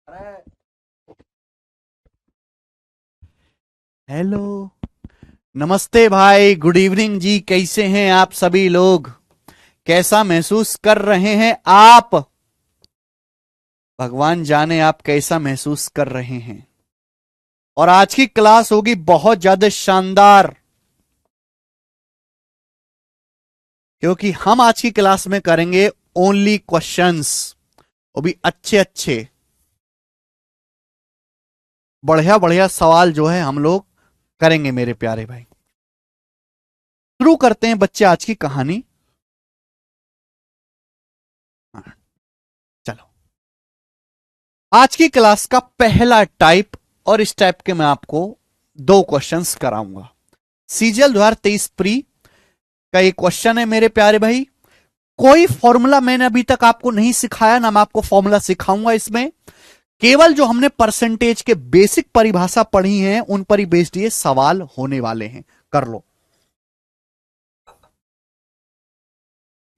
अरे हेलो, नमस्ते भाई, गुड इवनिंग जी। कैसे हैं आप सभी लोग? कैसा महसूस कर रहे हैं आप? भगवान जाने आप कैसा महसूस कर रहे हैं। और आज की क्लास होगी बहुत ज्यादा शानदार, क्योंकि हम आज की क्लास में करेंगे ओनली क्वेश्चंस, वो भी अच्छे अच्छे बढ़िया बढ़िया सवाल जो है हम लोग करेंगे मेरे प्यारे भाई। शुरू करते हैं बच्चे आज की कहानी। हाँ, चलो। आज की क्लास का पहला टाइप, और इस टाइप के मैं आपको दो क्वेश्चंस कराऊंगा। सीजीएल 2023 प्री का ये क्वेश्चन है मेरे प्यारे भाई। कोई फॉर्मूला मैंने अभी तक आपको नहीं सिखाया, ना मैं आपको फॉर्मूला सिखाऊंगा इसमें। केवल जो हमने परसेंटेज के बेसिक परिभाषा पढ़ी है उन पर ही बेस्ड ये सवाल होने वाले हैं। कर लो।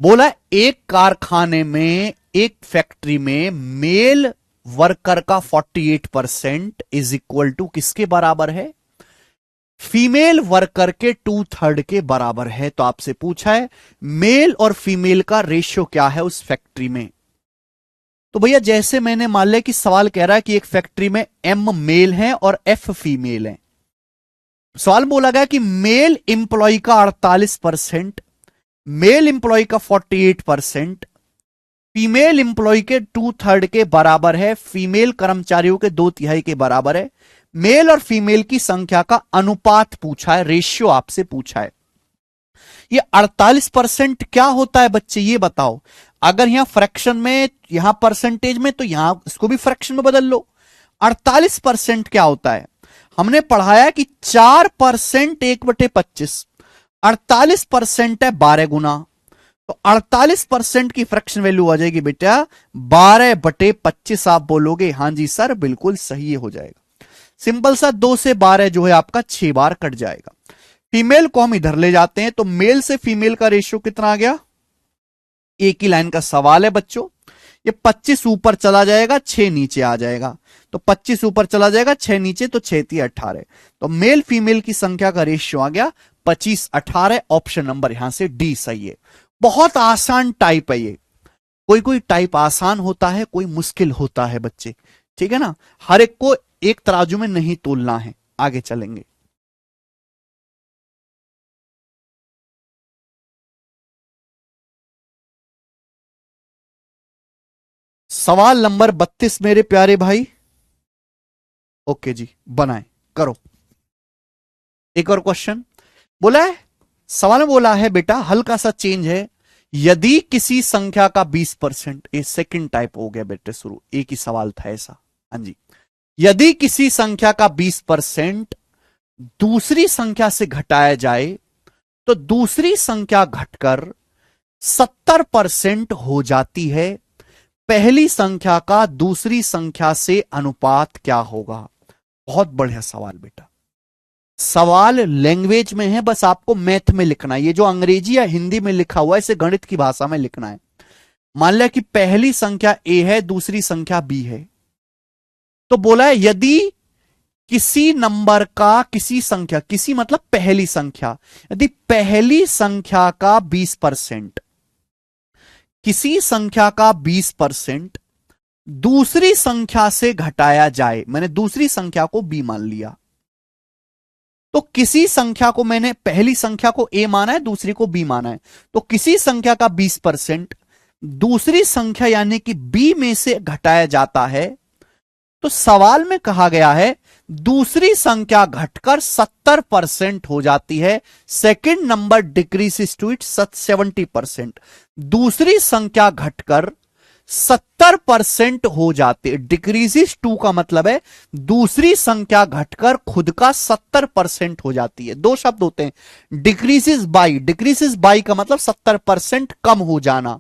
बोला एक कारखाने में, एक फैक्ट्री में मेल वर्कर का 48% इज इक्वल टू किसके बराबर है? फीमेल वर्कर के 2/3 के बराबर है। तो आपसे पूछा है मेल और फीमेल का रेशियो क्या है उस फैक्ट्री में। तो भैया जैसे मैंने मान लिया कि सवाल कह रहा है कि एक फैक्ट्री में एम मेल है और एफ फीमेल है। सवाल बोला गया कि मेल इंप्लॉय का 48%, मेल इंप्लॉय का 48%, फीमेल इंप्लॉय के 2/3 के बराबर है, फीमेल कर्मचारियों के 2/3 के बराबर है। मेल और फीमेल की संख्या का अनुपात पूछा है, रेशियो आपसे पूछा है। ये 48% क्या होता है बच्चे, ये बताओ। अगर यहां फ्रैक्शन में, यहां परसेंटेज में, तो यहां इसको भी फ्रैक्शन में बदल लो। 48% क्या होता है? हमने पढ़ाया कि 4% 1/25, 48% है 12 गुना। तो 48% की फ्रैक्शन वैल्यू आ जाएगी बेटा 12/25। आप बोलोगे हाँ जी सर, बिल्कुल सही हो जाएगा। सिंपल सा, 2 से 12 जो है आपका 6 बार कट जाएगा। फीमेल को हम इधर ले जाते हैं, तो मेल से फीमेल का रेशियो कितना आ गया? एक ही लाइन का सवाल है बच्चों। ये 25 ऊपर चला जाएगा, 6 नीचे आ जाएगा। तो 25 ऊपर चला जाएगा, 6 नीचे, तो 6×3 = 18। तो मेल फीमेल की संख्या का रेशियो आ गया 25/18। ऑप्शन नंबर यहां से डी सही है। बहुत आसान टाइप है ये। कोई कोई टाइप आसान होता है, कोई मुश्किल होता है बच्चे, ठीक है ना। हर एक को एक तराजू में नहीं तोलना है। आगे चलेंगे। सवाल नंबर 32 मेरे प्यारे भाई। ओके जी, बनाए, करो। एक और क्वेश्चन बोला है। सवाल में बोला है बेटा, हल्का सा चेंज है। यदि किसी संख्या का 20%, ये सेकंड टाइप हो गया बेटे शुरू, एक ही सवाल था ऐसा। हाँ जी। यदि किसी संख्या का 20% दूसरी संख्या से घटाया जाए तो दूसरी संख्या घटकर 70% हो जाती है। पहली संख्या का दूसरी संख्या से अनुपात क्या होगा? बहुत बढ़िया सवाल बेटा। सवाल लैंग्वेज में है, बस आपको मैथ में लिखना है। ये जो अंग्रेजी या हिंदी में लिखा हुआ है इसे गणित की भाषा में लिखना है। मान लिया कि पहली संख्या ए है, दूसरी संख्या बी है। तो बोला है यदि किसी नंबर का, किसी संख्या, किसी मतलब पहली संख्या, यदि पहली संख्या का 20%, किसी संख्या का 20% दूसरी संख्या से घटाया जाए, मैंने दूसरी संख्या को बी मान लिया। तो किसी संख्या को, मैंने पहली संख्या को ए माना है, दूसरी को बी माना है। तो किसी संख्या का 20% दूसरी संख्या यानी कि बी में से घटाया जाता है। तो सवाल में कहा गया है दूसरी संख्या घटकर 70% हो जाती है। Second number decreases to it 70%। दूसरी संख्या घटकर 70% हो जाते, डिक्रीजेस टू का मतलब है दूसरी संख्या घटकर खुद का 70% हो जाती है। दो शब्द होते हैं, डिक्रीजेस बाई, डिक्रीजेस बाई का मतलब 70% कम हो जाना।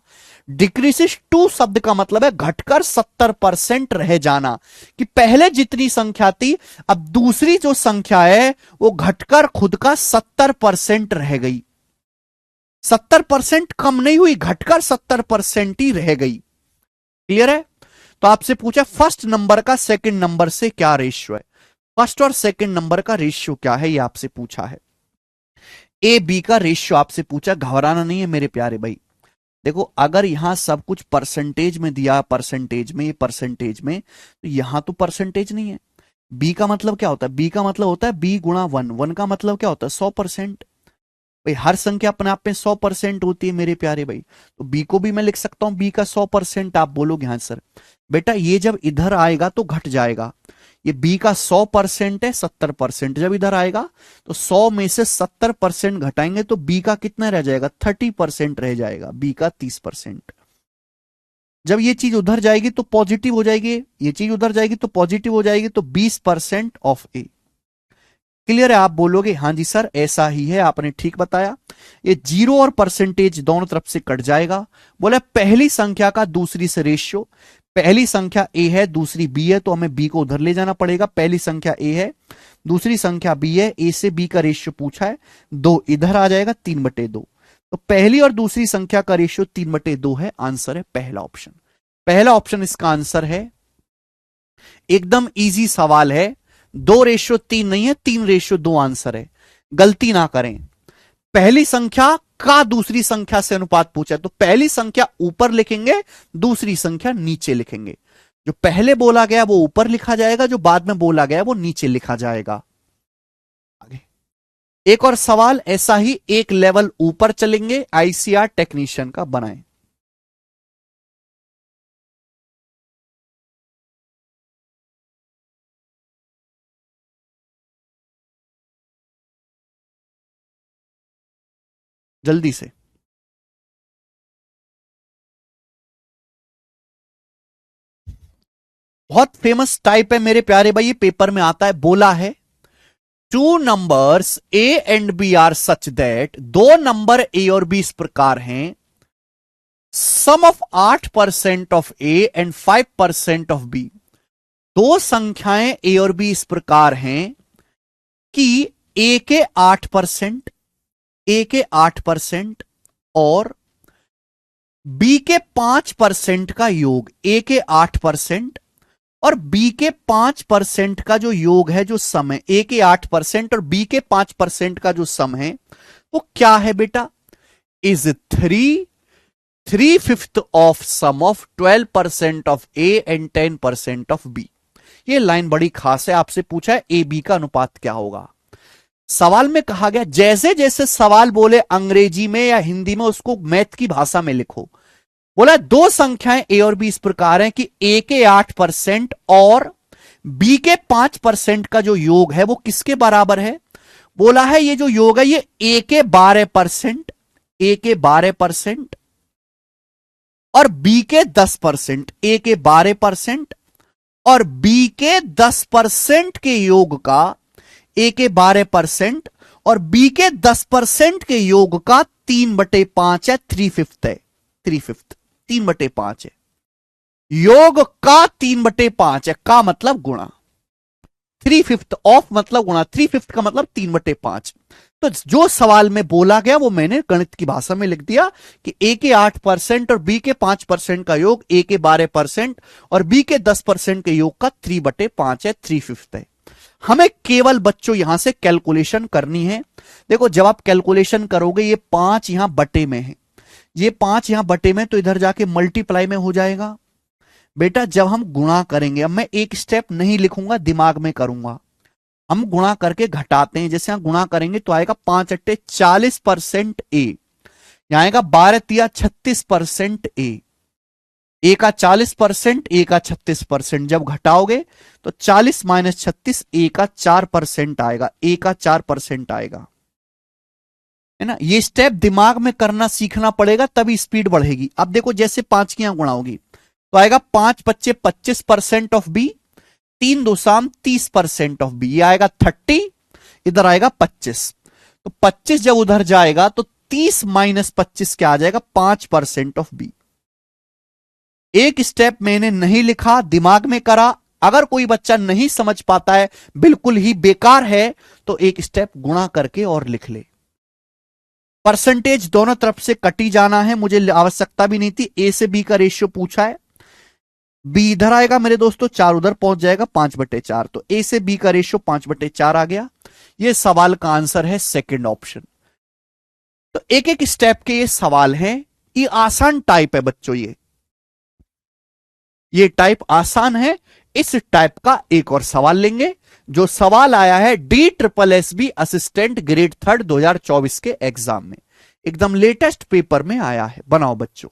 डिक्रीजेस टू शब्द का मतलब है घटकर 70% रह जाना, कि पहले जितनी संख्या थी अब दूसरी जो संख्या है वो घटकर खुद का 70% रह गई। 70% कम नहीं हुई, घटकर 70% ही रह गई। क्लियर है? तो आपसे पूछा फर्स्ट नंबर का सेकंड नंबर से क्या रेशियो है, फर्स्ट और सेकंड नंबर का रेशियो क्या है ये आपसे पूछा है। ए बी का रेशियो आपसे पूछा, घबराना नहीं है मेरे प्यारे भाई। देखो अगर यहां सब कुछ परसेंटेज में दिया, परसेंटेज में, ये परसेंटेज में, तो यहां तो परसेंटेज नहीं है। बी का मतलब क्या होता है, बी का मतलब होता है बी गुणा वन, वन का मतलब क्या होता है 100%। भाई हर संख्या अपने आप में 100% होती है मेरे प्यारे भाई, तो बी को भी मैं लिख सकता हूं बी का 100%। आप बोलोगे हाँ सर, बेटा ये जब इधर आएगा तो घट जाएगा, ये बी का 100% है 70%, जब इधर आएगा तो 100 में से 70% घटाएंगे तो बी का कितना रह जाएगा 30% रह जाएगा, बी का 30%। जब ये चीज उधर जाएगी तो पॉजिटिव हो जाएगी, ये चीज उधर जाएगी तो पॉजिटिव हो जाएगी, तो 20% ऑफ ए। क्लियर है, आप बोलोगे हाँ जी सर ऐसा ही है, आपने ठीक बताया। ये जीरो और परसेंटेज दोनों तरफ से कट जाएगा। बोले पहली संख्या का दूसरी से रेशियो, पहली संख्या ए है दूसरी बी है, तो हमें बी को उधर ले जाना पड़ेगा। पहली संख्या ए है दूसरी संख्या बी है, ए से बी का रेशियो पूछा है, 2 इधर आ जाएगा 3/2। तो पहली और दूसरी संख्या का रेशियो 3/2 है, आंसर है पहला ऑप्शन। पहला ऑप्शन इसका आंसर है। एकदम इजी सवाल है, 2:3 नहीं है, 3:2 आंसर है, गलती ना करें। पहली संख्या का दूसरी संख्या से अनुपात पूछा है, तो पहली संख्या ऊपर लिखेंगे, दूसरी संख्या नीचे लिखेंगे। जो पहले बोला गया वो ऊपर लिखा जाएगा, जो बाद में बोला गया वो नीचे लिखा जाएगा। आगे एक और सवाल ऐसा ही, एक लेवल ऊपर चलेंगे, आईसीआर टेक्नीशियन का बनाएं। जल्दी से। बहुत फेमस टाइप है मेरे प्यारे भाई, ये पेपर में आता है। बोला है two numbers A and B are such that, दो नंबर ए और बी इस प्रकार हैं, sum of 8% of A and 5% of B. दो संख्याएं ए और बी इस प्रकार हैं कि ए के 8%, ए के 8% और बी के 5% का योग, ए के 8% और बी के 5% का जो योग है, जो सम है, ए के 8% और बी के 5% का जो सम है वो क्या है बेटा, is 3/5 of sum of 12% of A and 10% of b. ये लाइन बड़ी खास है, आपसे पूछा है ए बी का अनुपात क्या होगा। सवाल में कहा गया जैसे जैसे सवाल बोले अंग्रेजी में या हिंदी में उसको मैथ की भाषा में लिखो। बोला दो संख्याएं ए और बी इस प्रकार हैं कि ए के 8% और बी के 5% का जो योग है वो किसके बराबर है। बोला है ये जो योग है ये ए के 12%, ए के 12% और बी के 10%, ए के 12% और बी के 10% के योग का, ए के 12% और बी के 10% के योग का 3/5 है, 3/5 है, 3/5, 3/5 है, योग का 3/5 है, का मतलब गुणा, 3/5 ऑफ मतलब गुणा, 3/5 का मतलब 3/5। तो जो सवाल में बोला गया वो मैंने गणित की भाषा में लिख दिया कि ए के 8% और बी के 5% का योग ए के 12% और बी के 10% के योग का 3/5 है, 3/5 है। हमें केवल बच्चों यहां से कैलकुलेशन करनी है। देखो जब आप कैलकुलेशन करोगे ये 5 यहां बटे में है, ये 5 यहां बटे में, तो इधर जाके मल्टीप्लाई में हो जाएगा। बेटा जब हम गुणा करेंगे, अब मैं एक स्टेप नहीं लिखूंगा, दिमाग में करूंगा। हम गुणा करके घटाते हैं, जैसे यहां गुणा करेंगे तो आएगा 5 अट्टे 40% ए, यहां आएगा 12 × 36% ए का 40%, ए का 36%। जब घटाओगे तो 40 - 36 ए का 4% आएगा, ए का 4% आएगा, है ना। ये स्टेप दिमाग में करना सीखना पड़ेगा तभी स्पीड बढ़ेगी। अब देखो जैसे 5 की यहां गुणा होगी तो आएगा 5 × 25 25% ऑफ बी, 3 × 2 = 30% ऑफ बी, ये आएगा 30, इधर आएगा 25। तो 25 जब उधर जाएगा तो 30 - 25 क्या आ जाएगा 5% ऑफ बी। एक स्टेप मैंने नहीं लिखा, दिमाग में करा। अगर कोई बच्चा नहीं समझ पाता है, बिल्कुल ही बेकार है, तो एक स्टेप गुणा करके और लिख ले। परसेंटेज दोनों तरफ से कटी जाना है, मुझे आवश्यकता भी नहीं थी। ए से बी का रेशियो पूछा है, बी इधर आएगा मेरे दोस्तों, 4 उधर पहुंच जाएगा, 5/4। तो ए से बी का रेशियो 5/4 आ गया। ये सवाल का आंसर है सेकंड ऑप्शन। तो एक एक स्टेप के ये सवाल हैं। ये आसान टाइप है बच्चों, ये टाइप आसान है। इस टाइप का एक और सवाल लेंगे, जो सवाल आया है DSSB असिस्टेंट ग्रेड 3 2024 के एग्जाम में, एकदम लेटेस्ट पेपर में आया है। बनाओ बच्चों।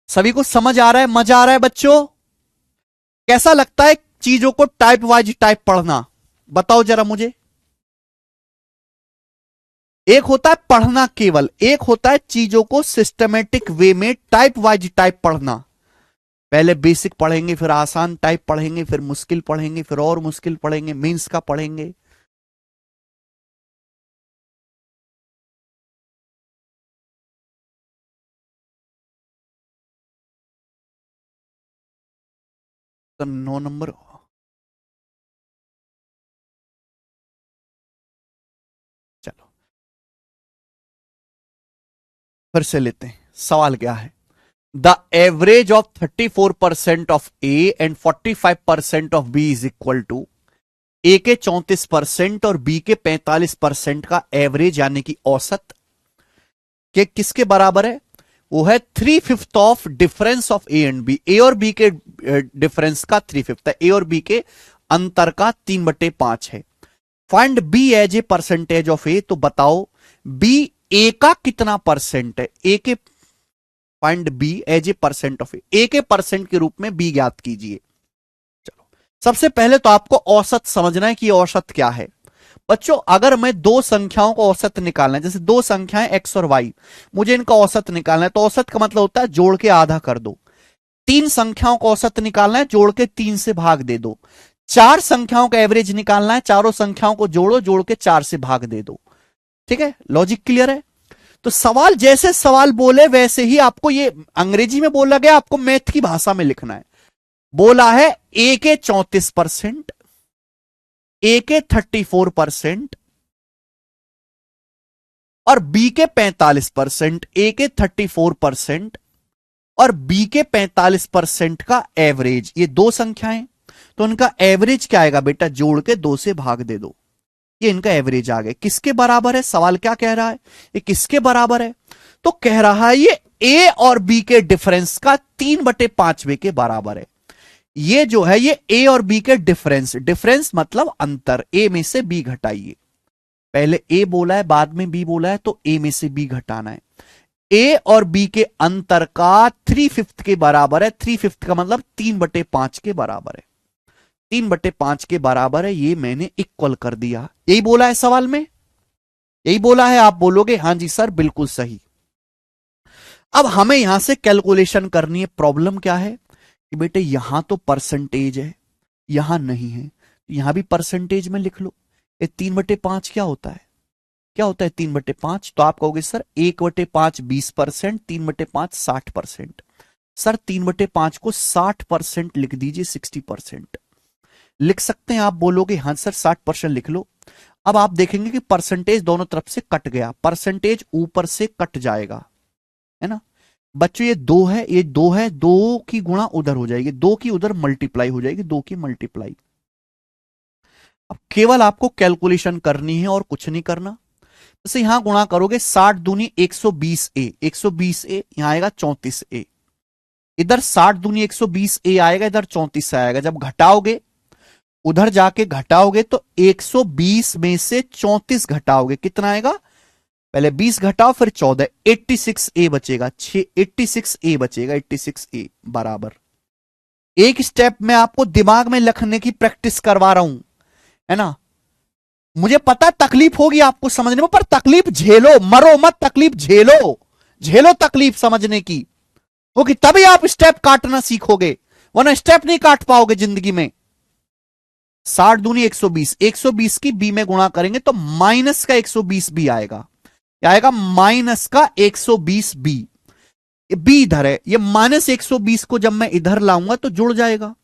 सभी को समझ आ रहा है, मजा आ रहा है बच्चों? कैसा लगता है चीजों को टाइप वाइज टाइप पढ़ना? बताओ जरा मुझे। एक होता है पढ़ना केवल, एक होता है चीजों को सिस्टमेटिक वे में टाइप वाइज टाइप पढ़ना। पहले बेसिक पढ़ेंगे, फिर आसान टाइप पढ़ेंगे, फिर मुश्किल पढ़ेंगे, फिर और मुश्किल पढ़ेंगे, मीन्स का पढ़ेंगे। तो 9 नंबर। चलो फिर से लेते हैं, सवाल क्या है? The average of 34% of A and 45% of B is equal to, A के 34% और बी के 45% का एवरेज यानी कि औसत के किसके बराबर है? वो है 3/5 of difference of A and B. A और बी के डिफरेंस का 3/5 है, ए और बी के अंतर का 3/5 है। Find B as a percentage of A. तो बताओ बी ए का कितना परसेंट है? ए के find B as a percent of A के परसेंट के रूप में बी ज्ञात कीजिए। चलो सबसे पहले तो आपको औसत समझना है कि औसत क्या है। बच्चों अगर मैं दो संख्याओं का औसत निकालना है, जैसे दो संख्याएं एक्स और वाई, मुझे इनका औसत निकालना है, तो औसत का मतलब होता है जोड़ के आधा कर दो। तीन संख्याओं का औसत निकालना है, जोड़ के 3 से भाग दे दो। चार संख्याओं का एवरेज निकालना है, चारों संख्याओं को जोड़ो, जोड़ के 4 से भाग दे दो। ठीक है, लॉजिक क्लियर है? तो सवाल जैसे सवाल बोले वैसे ही आपको, ये अंग्रेजी में बोला गया, आपको मैथ की भाषा में लिखना है। बोला है ए के 34%, ए के 34% और बी के 45%। ए के 34% और बी के 45% का एवरेज, ये दो संख्याएं, तो उनका एवरेज क्या आएगा बेटा? जोड़ के 2 से भाग दे दो। ये इनका एवरेज आ गया। किसके बराबर है? सवाल क्या कह रहा है? ये किसके बराबर है? तो कह रहा है ये ए और बी के डिफरेंस का 3/5 के बराबर है। ये जो है ये ए और बी के डिफरेंस, डिफरेंस मतलब अंतर, ए में से बी घटाइए। पहले ए बोला है, बाद में बी बोला है, तो ए में से बी घटाना है। ए और बी के अंतर का 3/5 के बराबर है। 3/5 का मतलब 3/5 के बराबर है। 3/5 के बराबर है, ये मैंने इक्वल कर दिया। यही बोला है सवाल में, यही बोला है। आप बोलोगे हां जी सर बिल्कुल सही। अब हमें यहां से कैलकुलेशन करनी है। प्रॉब्लम क्या है कि बेटे यहां तो परसेंटेज है, यहां नहीं है, यहां भी परसेंटेज में लिख लो। ये 3/5 क्या होता है? क्या होता है 3/5? तो आप कहोगे सर 1/5 20%, 3/5 60%। सर 3/5 को 60% लिख दीजिए, 60% लिख सकते हैं। आप बोलोगे हां सर 60% लिख लो। अब आप देखेंगे कि परसेंटेज दोनों तरफ से कट गया, परसेंटेज ऊपर से कट जाएगा, है ना बच्चों? ये 2 है, ये 2 है, 2 की गुणा उधर हो जाएगी, 2 की उधर मल्टीप्लाई हो जाएगी, 2 की मल्टीप्लाई। अब केवल आपको कैलकुलेशन करनी है और कुछ नहीं करना। जैसे यहां गुणा करोगे 60 दूनी 120a, 120a यहां आएगा 34a। इधर 60 दूनी 120a आएगा, इधर 34 आएगा। जब घटाओगे, उधर जाके घटाओगे तो 120 में से 34 घटाओगे, कितना आएगा? पहले 20 घटाओ फिर 14, 86a बचेगा। 86a बचेगा, 86a बराबर। एक स्टेप में आपको दिमाग में लिखने की प्रैक्टिस करवा रहा हूं, है ना? मुझे पता है तकलीफ होगी आपको समझने में, पर तकलीफ झेलो, मरो मत, तकलीफ झेलो, झेलो तकलीफ समझने की, क्योंकि तभी आप स्टेप काटना सीखोगे, वरना स्टेप नहीं काट पाओगे जिंदगी में। 60 दूनी 120, 120 की बी में गुणा करेंगे तो माइनस का 120 बी आएगा। क्या आएगा? माइनस का 120 बी। बी इधर है, ये -120 को जब मैं इधर लाऊंगा तो जुड़ जाएगा।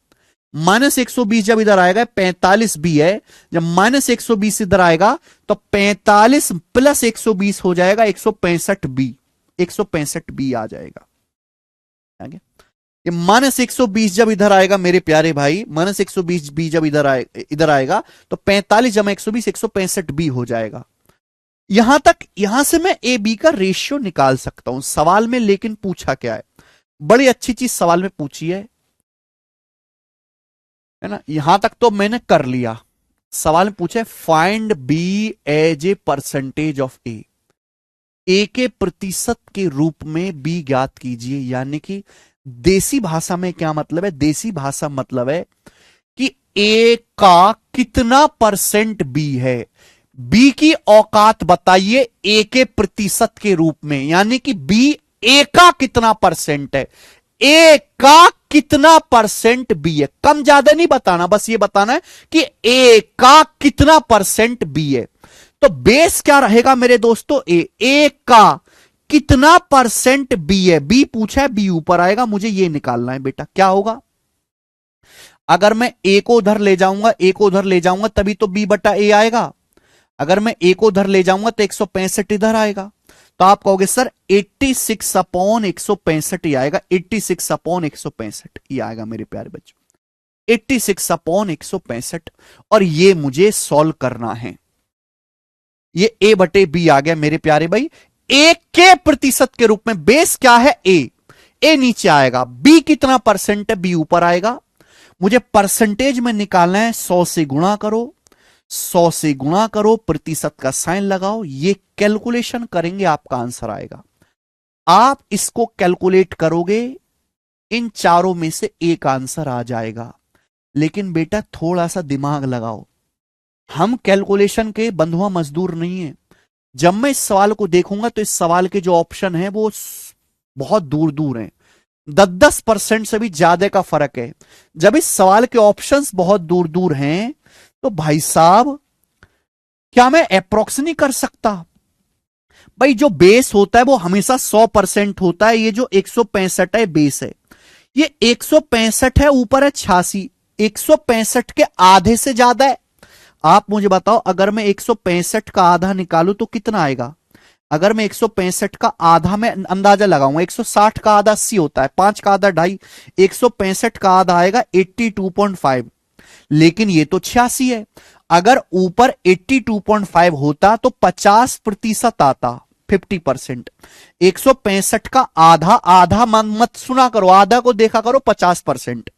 -120 जब इधर आएगा 45 बी है, जब -120 इधर आएगा तो 45 + 120 हो जाएगा 165 बी। 165 बी आ जाएगा। आगे ये -120 जब इधर आएगा मेरे प्यारे भाई, -120 बी जब इधर आएगा तो 45 जमा 120 165 बी हो जाएगा। यहां तक, यहां से मैं ए बी का रेशियो निकाल सकता हूं सवाल में, लेकिन पूछा क्या है, बड़ी अच्छी चीज सवाल में पूछी है ना। यहां तक तो मैंने कर लिया, सवाल में पूछा है find B as a percentage of A, A के प्रतिशत के रूप में बी ज्ञात कीजिए। यानी कि देसी भाषा में क्या मतलब है, देसी भाषा मतलब है कि ए का कितना परसेंट बी है, बी की औकात बताइए ए के प्रतिशत के रूप में। यानी कि बी ए का कितना परसेंट है, ए का कितना परसेंट बी है, कम ज्यादा नहीं बताना, बस ये बताना है कि ए का कितना परसेंट बी है। तो बेस क्या रहेगा मेरे दोस्तों, ए का कितना परसेंट बी है, बी पूछा है, बी ऊपर आएगा, मुझे ये निकालना है बेटा। क्या होगा, अगर मैं ए को उधर ले जाऊंगा, ए को उधर ले जाऊंगा तभी तो बी बटा ए आएगा। अगर मैं ए को उधर ले जाऊंगा तो 165 इधर आएगा। तो आप कहोगे सर 86 अपॉन 165 ही आएगा, 86 अपॉन 165 ये आएगा मेरे प्यारे बच्चों, 86 अपॉन 165। और ये मुझे सॉल्व करना है, ये ए बटे बी आ गया मेरे प्यारे भाई, ए के प्रतिशत के रूप में। बेस क्या है, ए नीचे आएगा, बी कितना परसेंट है, बी ऊपर आएगा। मुझे परसेंटेज में निकालना है, 100 से गुणा करो, 100 से गुणा करो, प्रतिशत का साइन लगाओ, ये कैलकुलेशन करेंगे, आपका आंसर आएगा। आप इसको कैलकुलेट करोगे, इन चारों में से एक आंसर आ जाएगा। लेकिन बेटा थोड़ा सा दिमाग लगाओ, हम कैलकुलेशन के बंधुआ मजदूर नहीं है। जब मैं इस सवाल को देखूंगा तो इस सवाल के जो ऑप्शन है वो बहुत दूर दूर हैं, 10-10% से भी ज्यादा का फर्क है। जब इस सवाल के ऑप्शंस बहुत दूर दूर हैं तो भाई साहब क्या मैं अप्रोक्स नहीं कर सकता। भाई जो बेस होता है वो हमेशा 100% होता है। ये जो 165 है बेस है, ये 165 है, ऊपर है 86, 165 के आधे से ज्यादा है। आप मुझे बताओ, अगर मैं 165 का आधा निकालूं तो कितना आएगा। अगर मैं 165 का आधा में अंदाजा लगाऊंगा, 160 का आधा 80 होता है, 5 का आधा 2.5, 165 का आधा आएगा 82.5, लेकिन ये तो 86 है। अगर ऊपर 82.5 होता तो 50% आता, 50%। 165 का आधा, आधा मत सुना करो, आधा को देखा करो 50%।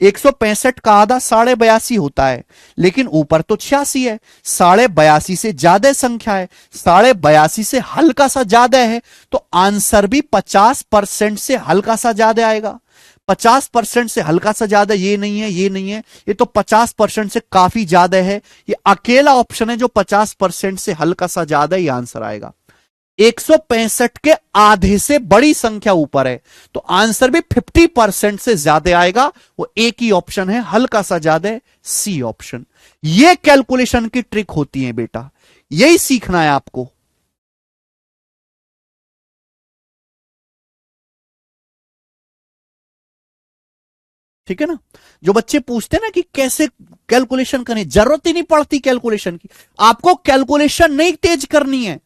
165 का आधा 82.5 होता है, लेकिन ऊपर तो 86 है, 82.5 से ज्यादा संख्या है, 82.5 से हल्का सा ज्यादा है, तो आंसर भी 50% से हल्का सा ज्यादा आएगा। 50% से हल्का सा ज्यादा ये नहीं है, ये नहीं है, ये तो 50% से काफी ज्यादा है। ये अकेला ऑप्शन है जो 50% से हल्का सा ज्यादा ही आंसर आएगा। 165 के आधे से बड़ी संख्या ऊपर है, तो आंसर भी 50% से ज्यादा आएगा। वो एक ही ऑप्शन है, हल्का सा ज्यादा है, सी ऑप्शन। ये कैलकुलेशन की ट्रिक होती है बेटा, यही सीखना है आपको। ठीक है ना। जो बच्चे पूछते हैं ना कि कैसे कैलकुलेशन करें, जरूरत ही नहीं पड़ती कैलकुलेशन की। आपको कैलकुलेशन नहीं तेज करनी है,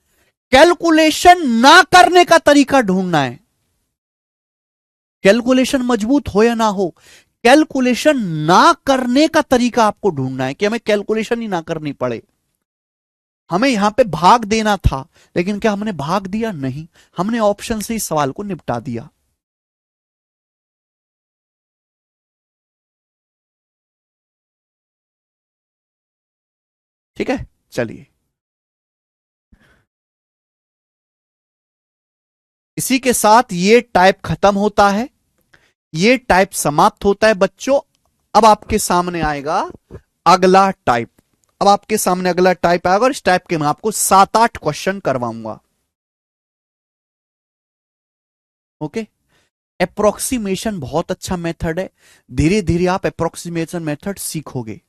कैलकुलेशन ना करने का तरीका ढूंढना है। कैलकुलेशन मजबूत हो या ना हो, कैलकुलेशन ना करने का तरीका आपको ढूंढना है कि हमें कैलकुलेशन ही ना करनी पड़े। हमें यहां पे भाग देना था, लेकिन क्या हमने भाग दिया? नहीं, हमने ऑप्शन से इस सवाल को निपटा दिया। ठीक है, चलिए इसी के साथ ये टाइप खत्म होता है, ये टाइप समाप्त होता है बच्चों। अब आपके सामने आएगा अगला टाइप। अब आपके सामने अगला टाइप आएगा और इस टाइप के मैं आपको 7-8 क्वेश्चन करवाऊंगा। ओके। अप्रोक्सीमेशन बहुत अच्छा मेथड है, धीरे धीरे आप अप्रोक्सीमेशन मेथड सीखोगे।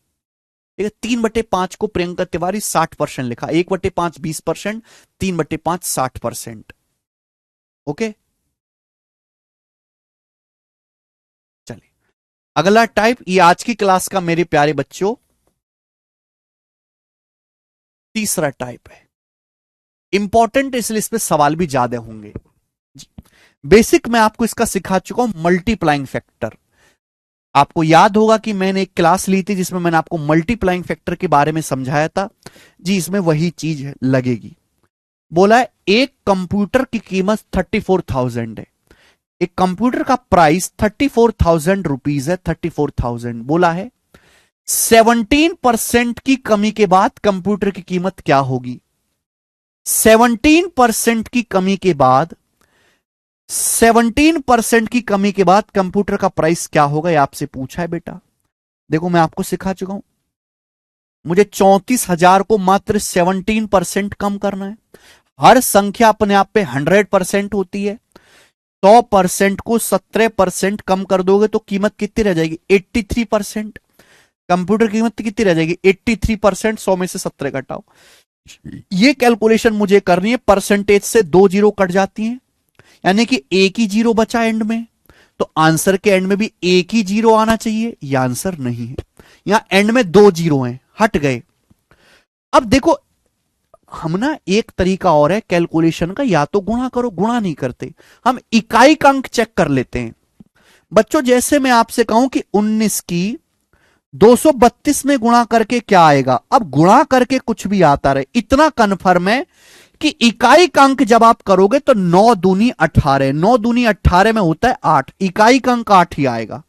ठीक है, 3/5 को प्रियंका तिवारी 60% लिखा, 1/5 20%, 3/5 60%। ओके, चलिए अगला टाइप, ये आज की क्लास का मेरे प्यारे बच्चों तीसरा टाइप है। इंपॉर्टेंट इसलिए इस पे सवाल भी ज्यादा होंगे। जी, बेसिक मैं आपको इसका सिखा चुका हूं, मल्टीप्लाइंग फैक्टर। आपको याद होगा कि मैंने एक क्लास ली थी जिसमें मैंने आपको मल्टीप्लाइंग फैक्टर के बारे में समझाया था। जी, इसमें वही चीज लगेगी। बोला है एक कंप्यूटर की कीमत 34,000 है, एक कंप्यूटर का प्राइस 34,000 रुपीज है, 34,000। बोला है 17% की कमी के बाद कंप्यूटर की कीमत क्या होगी? 17% की कमी के बाद, 17% की कमी के बाद कंप्यूटर का प्राइस क्या होगा, यह आपसे पूछा है बेटा। देखो मैं आपको सिखा चुका हूं, मुझे 34,000 को मात्र 17% कम करना है। हर संख्या अपने आप पे 100% होती है। 100% को 17% कम कर दोगे तो कीमत कितनी रह जाएगी? 83%। कंप्यूटर की कीमत कितनी रह जाएगी? 83%। 100 में से 17 घटाओ। ये कैलकुलेशन मुझे करनी है। परसेंटेज से 2 जीरो कट जाती हैं, यानी कि एक ही जीरो बचा एंड में, तो आंसर के एंड में भी एक ही जीरो आना चाहिए। यह आंसर नहीं है, यहां एंड में 2 जीरो हैं, हट गए। अब देखो हम ना एक तरीका और है कैलकुलेशन का, या तो गुणा करो, गुणा नहीं करते, हम इकाई का अंक चेक कर लेते हैं। बच्चों जैसे मैं आपसे कहूं कि 19 की 232 में गुणा करके क्या आएगा, अब गुणा करके कुछ भी आता रहे, इतना कन्फर्म है कि इकाई का अंक जब आप करोगे तो 9 दूनी 18, 9 दूनी 18 में होता है 8, इकाई का अंक 8 ही आएगा।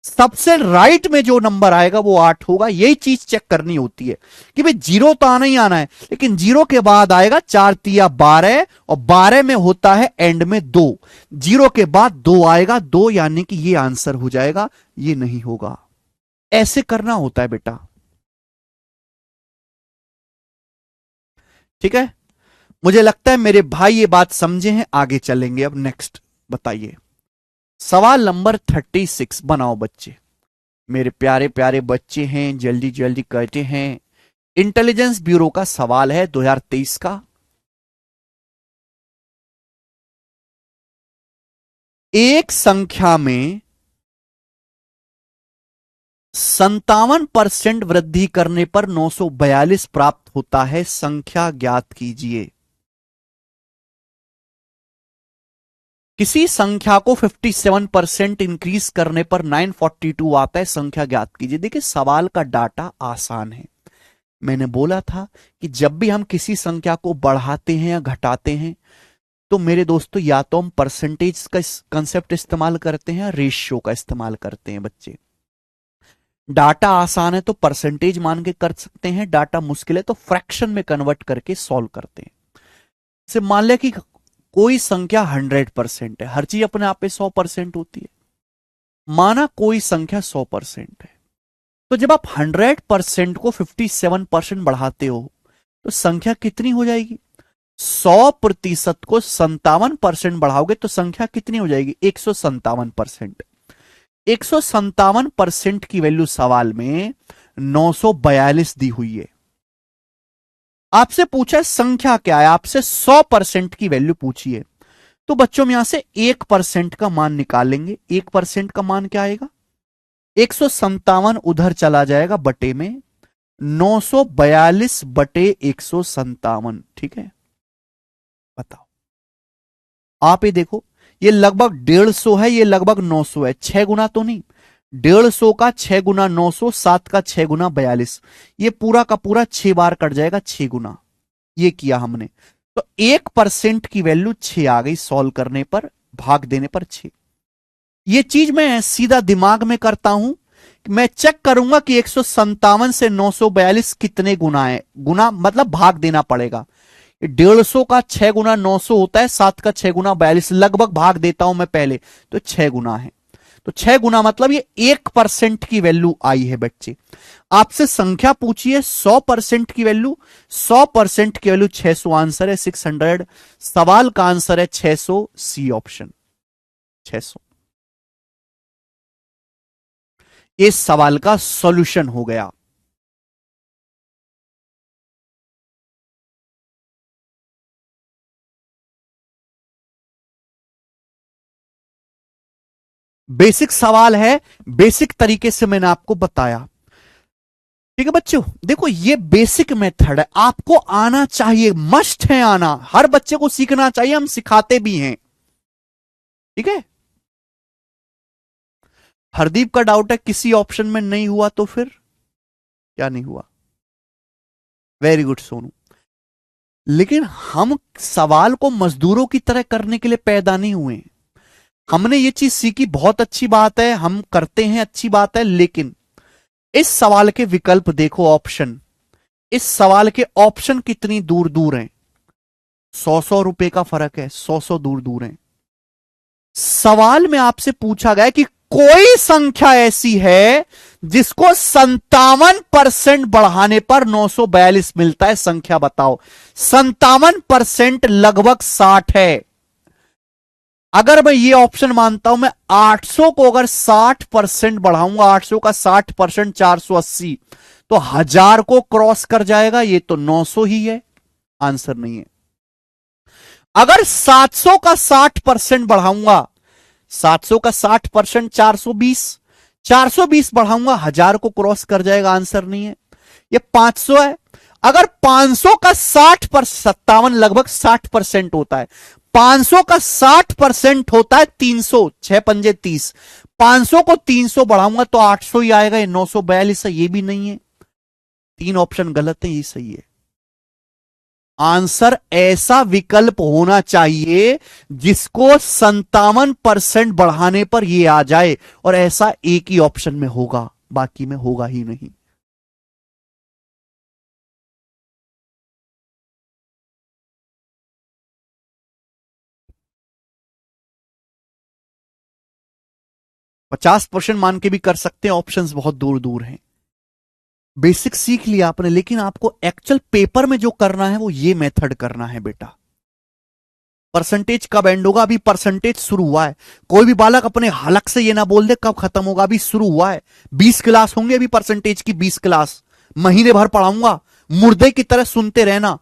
सबसे राइट में जो नंबर आएगा वो 8 होगा। यही चीज चेक करनी होती है कि भाई जीरो तो आना ही आना है, लेकिन जीरो के बाद आएगा 4 तिया 12, और 12 में होता है एंड में 2, जीरो के बाद 2 आएगा, 2, यानी कि ये आंसर हो जाएगा, ये नहीं होगा। ऐसे करना होता है बेटा, ठीक है। मुझे लगता है मेरे भाई ये बात समझे हैं। आगे चलेंगे। अब नेक्स्ट बताइए, सवाल नंबर 36 बनाओ बच्चे, मेरे प्यारे प्यारे बच्चे हैं, जल्दी जल्दी कहते हैं। इंटेलिजेंस ब्यूरो का सवाल है 2023 का। एक संख्या में 57% वृद्धि करने पर 942 प्राप्त होता है, संख्या ज्ञात कीजिए। किसी संख्या को 57% इंक्रीज करने पर 942 आता है, संख्या ज्ञात कीजिए। देखिए सवाल का डाटा आसान है। मैंने बोला था कि जब भी हम किसी संख्या को बढ़ाते हैं या घटाते हैं तो मेरे दोस्तों या तो हम परसेंटेज का कंसेप्ट इस्तेमाल करते हैं या रेशियो का इस्तेमाल करते हैं। बच्चे डाटा आसान है तो परसेंटेज मान के कर सकते हैं, डाटा मुश्किल है तो फ्रैक्शन में कन्वर्ट करके सॉल्व करते हैं। से मान लिया कि कोई संख्या 100% है, हर चीज अपने आप पे 100% होती है। माना कोई संख्या 100% है, तो जब आप 100% को 57% बढ़ाते हो तो संख्या कितनी हो जाएगी? 100% को 57% बढ़ाओगे तो संख्या कितनी हो जाएगी? 157%। 157% की वैल्यू सवाल में 942 दी हुई है। आपसे पूछा है संख्या क्या है, आपसे 100% की वैल्यू पूछी है, तो बच्चों में यहां से 1% का मान निकालेंगे। 1% का मान क्या आएगा? 157 उधर चला जाएगा बटे में 942 बटे 157, ठीक है। बताओ आप ये देखो, ये लगभग 150 है, ये लगभग 900 है। 6 गुना तो नहीं, 150 का 6 गुना 900, 7 का 6 गुना 42, ये पूरा का पूरा 6 बार कट जाएगा, 6 गुना। ये किया हमने, तो 1% की वैल्यू 6 आ गई सॉल्व करने पर, भाग देने पर 6। ये चीज मैं सीधा दिमाग में करता हूं, मैं चेक करूंगा कि 157 से 942 कितने गुना है। गुना मतलब भाग देना पड़ेगा। 150 का 6 गुना 900 होता है, 7 का 6 गुना 42, लगभग भाग देता हूं मैं पहले, तो 6 गुना है। तो 6 गुना मतलब ये 1% की वैल्यू आई है। बच्चे आपसे संख्या पूछी है 100% की वैल्यू, 100% की वैल्यू 600, आंसर है 600। सवाल का आंसर है 600, सी ऑप्शन 600। इस सवाल का सॉल्यूशन हो गया। बेसिक सवाल है, बेसिक तरीके से मैंने आपको बताया, ठीक है बच्चों। देखो ये बेसिक मेथड है, आपको आना चाहिए, मस्ट है आना, हर बच्चे को सीखना चाहिए, हम सिखाते भी हैं। ठीक है। हरदीप का डाउट है किसी ऑप्शन में नहीं हुआ तो फिर क्या नहीं हुआ। Very good Sonu. लेकिन हम सवाल को मजदूरों की तरह करने के लिए पैदा नहीं हुए। हमने ये चीज सीखी, बहुत अच्छी बात है, हम करते हैं, अच्छी बात है, लेकिन इस सवाल के विकल्प देखो, ऑप्शन, इस सवाल के ऑप्शन कितनी दूर दूर हैं। 100 रुपए का फर्क है, 100 दूर दूर है। सवाल में आपसे पूछा गया कि कोई संख्या ऐसी है जिसको 57% बढ़ाने पर 942 मिलता है, संख्या बताओ। 57% लगभग 60 है। अगर मैं ये ऑप्शन मानता हूं, मैं 800 को अगर 60% बढ़ाऊंगा, 800 का 60% 480, तो 1000 को क्रॉस कर जाएगा। ये तो 900 ही है, आंसर नहीं है। अगर 700 का 60% बढ़ाऊंगा, 700 का 60% 420, 420 बढ़ाऊंगा, 1000 को क्रॉस कर जाएगा, आंसर नहीं है। ये 500 है। अगर 500 का 60%, 57 लगभग 60% होता है, 500 का 60% होता है 300, 6 पंजे 30, 500 को 300 बढ़ाऊंगा तो 800 ही आएगा। ये 942 है, ये भी नहीं है। 3 ऑप्शन गलत है, ये सही है। आंसर ऐसा विकल्प होना चाहिए जिसको 57% बढ़ाने पर यह आ जाए, और ऐसा एक ही ऑप्शन में होगा, बाकी में होगा ही नहीं। पचास परसेंट मान के भी कर सकते हैं, ऑप्शंस बहुत दूर दूर हैं। बेसिक सीख लिया आपने, लेकिन आपको एक्चुअल पेपर में जो करना है वो ये मेथड करना है बेटा। परसेंटेज कब एंड होगा? अभी परसेंटेज शुरू हुआ है। कोई भी बालक अपने हलक से ये ना बोल दे कब खत्म होगा, अभी शुरू हुआ है। 20 क्लास होंगे अभी परसेंटेज की, 20 क्लास, महीने भर पढ़ाऊंगा, मुर्दे की तरह सुनते रहना।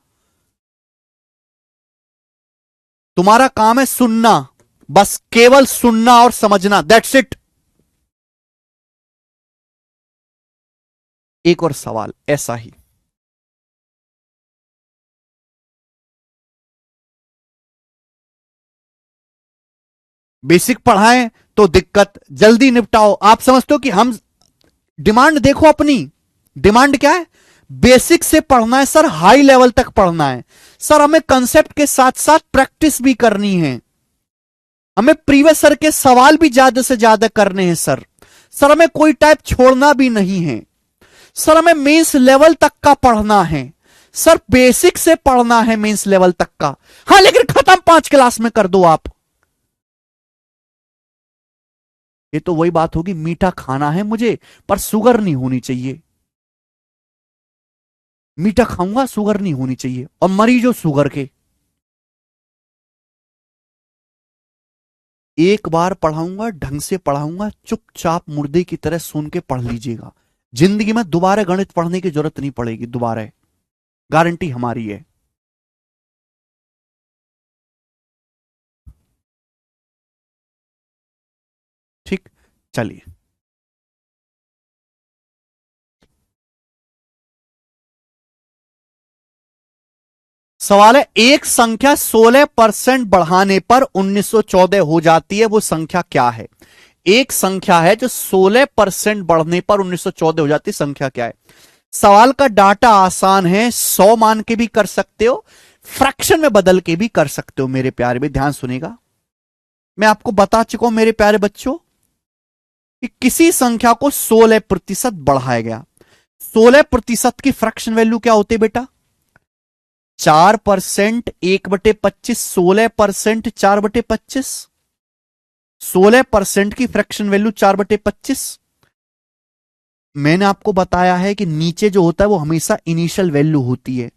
तुम्हारा काम है सुनना, बस केवल सुनना और समझना, दैट्स इट। एक और सवाल ऐसा ही, बेसिक पढ़ाएं तो दिक्कत जल्दी निपटाओ। आप समझते हो कि हम डिमांड देखो अपनी, डिमांड क्या है? बेसिक से पढ़ना है सर, हाई लेवल तक पढ़ना है सर, हमें कंसेप्ट के साथ साथ प्रैक्टिस भी करनी है, हमें प्रीवियस सर के सवाल भी ज्यादा से ज्यादा करने हैं सर, सर हमें कोई टाइप छोड़ना भी नहीं है सर, हमें मेंस लेवल तक का पढ़ना है सर, बेसिक से पढ़ना है मेंस लेवल तक का। हाँ लेकिन खत्म 5 क्लास में कर दो आप। ये तो वही बात होगी, मीठा खाना है मुझे पर शुगर नहीं होनी चाहिए। मीठा खाऊंगा, शुगर नहीं होनी चाहिए, और मरीज हो शुगर के। एक बार पढ़ाऊंगा, ढंग से पढ़ाऊंगा, चुपचाप मुर्दे की तरह सुन के पढ़ लीजिएगा। जिंदगी में दोबारा गणित पढ़ने की जरूरत नहीं पड़ेगी, दोबारा, गारंटी हमारी है। ठीक, चलिए। सवाल है, एक संख्या 16% बढ़ाने पर 1914 हो जाती है, वो संख्या क्या है? एक संख्या है जो 16% बढ़ने पर 1914 हो जाती है, संख्या क्या है? सवाल का डाटा आसान है, 100 मान के भी कर सकते हो, फ्रैक्शन में बदल के भी कर सकते हो। मेरे प्यारे भी ध्यान सुनेगा, मैं आपको बता चुका हूं मेरे प्यारे बच्चों कि किसी संख्या को 16% बढ़ाया गया। 16% की फ्रैक्शन वैल्यू क्या होती है बेटा? 4%, 1/25, 16%, 4/25। 16% की फ्रैक्शन वैल्यू 4/25। मैंने आपको बताया है कि नीचे जो होता है वो हमेशा इनिशियल वैल्यू होती है,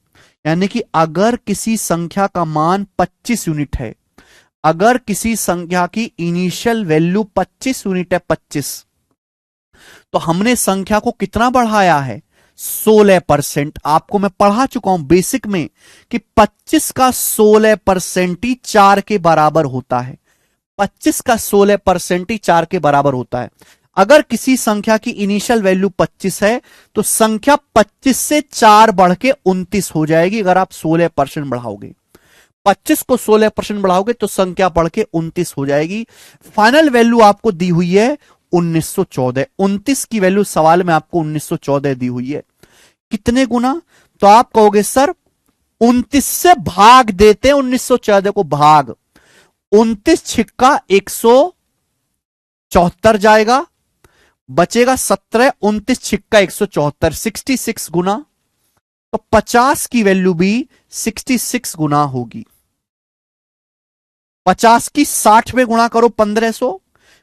यानी कि अगर किसी संख्या का मान 25 यूनिट है, अगर किसी संख्या की इनिशियल वैल्यू 25 यूनिट है, 25, तो हमने संख्या को कितना बढ़ाया है? 16%। आपको मैं पढ़ा चुका हूं बेसिक में कि 25 का 16% ही 4 के बराबर होता है। 25 का 16% ही 4 के बराबर होता है। अगर किसी संख्या की इनिशियल वैल्यू 25 है तो संख्या 25 से 4 बढ़ के 29 हो जाएगी अगर आप 16% बढ़ाओगे। 25 को 16% बढ़ाओगे तो संख्या बढ़ के 29 हो जाएगी। फाइनल वैल्यू आपको दी हुई है 1914। 29 की वैल्यू सवाल में आपको 1914 दी हुई है। कितने गुना? तो आप कहोगे सर 29 से भाग देते हैं 1914 को, भाग 29 छिक्का 174 जाएगा, बचेगा 17, 29 छिक्का 174, 66 गुना। तो 50 की वैल्यू भी 66 गुना होगी। 50 की 60 में गुणा करो 1500,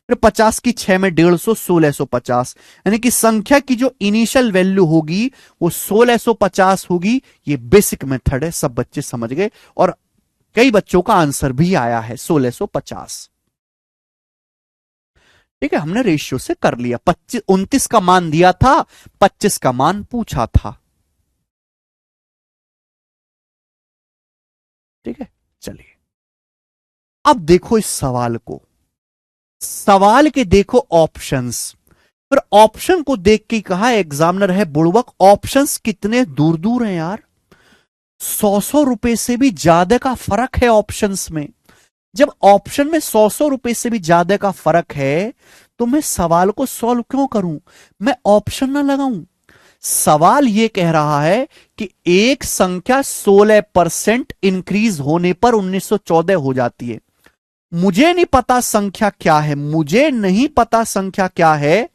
फिर 50 की 6 में 150, 1650। यानी कि संख्या की जो इनिशियल वैल्यू होगी वो 1650 होगी। ये बेसिक मेथड है, सब बच्चे समझ गए और कई बच्चों का आंसर भी आया है 1650। ठीक है, हमने रेशियो से कर लिया। 29 का मान दिया था, 25 का मान पूछा था। ठीक है, चलिए अब देखो इस सवाल को। सवाल के देखो ऑप्शंस, फिर ऑप्शन को देख के कहा एग्जामिनर है बुड़बक, ऑप्शंस कितने दूर दूर हैं यार, 100 रुपए से भी ज्यादा का फर्क है ऑप्शंस में। जब ऑप्शन में 100 रुपए से भी ज्यादा का फर्क है तो मैं सवाल को सॉल्व क्यों करूं, मैं ऑप्शन ना लगाऊं। सवाल यह कह रहा है कि एक संख्या 16% इंक्रीज होने पर 1914 हो जाती है। मुझे नहीं पता संख्या क्या है, मुझे नहीं पता संख्या क्या है,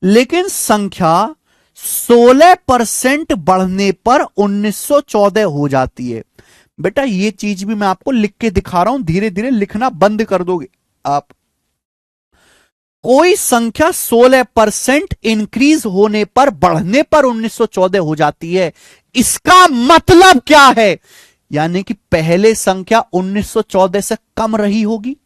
लेकिन संख्या 16% बढ़ने पर 1914 हो जाती है। बेटा ये चीज भी मैं आपको लिख के दिखा रहा हूं, धीरे धीरे लिखना बंद कर दोगे आप। कोई संख्या 16% इंक्रीज होने पर, बढ़ने पर 1914 हो जाती है, इसका मतलब क्या है? यानी कि पहले संख्या 1914 से कम रही होगी।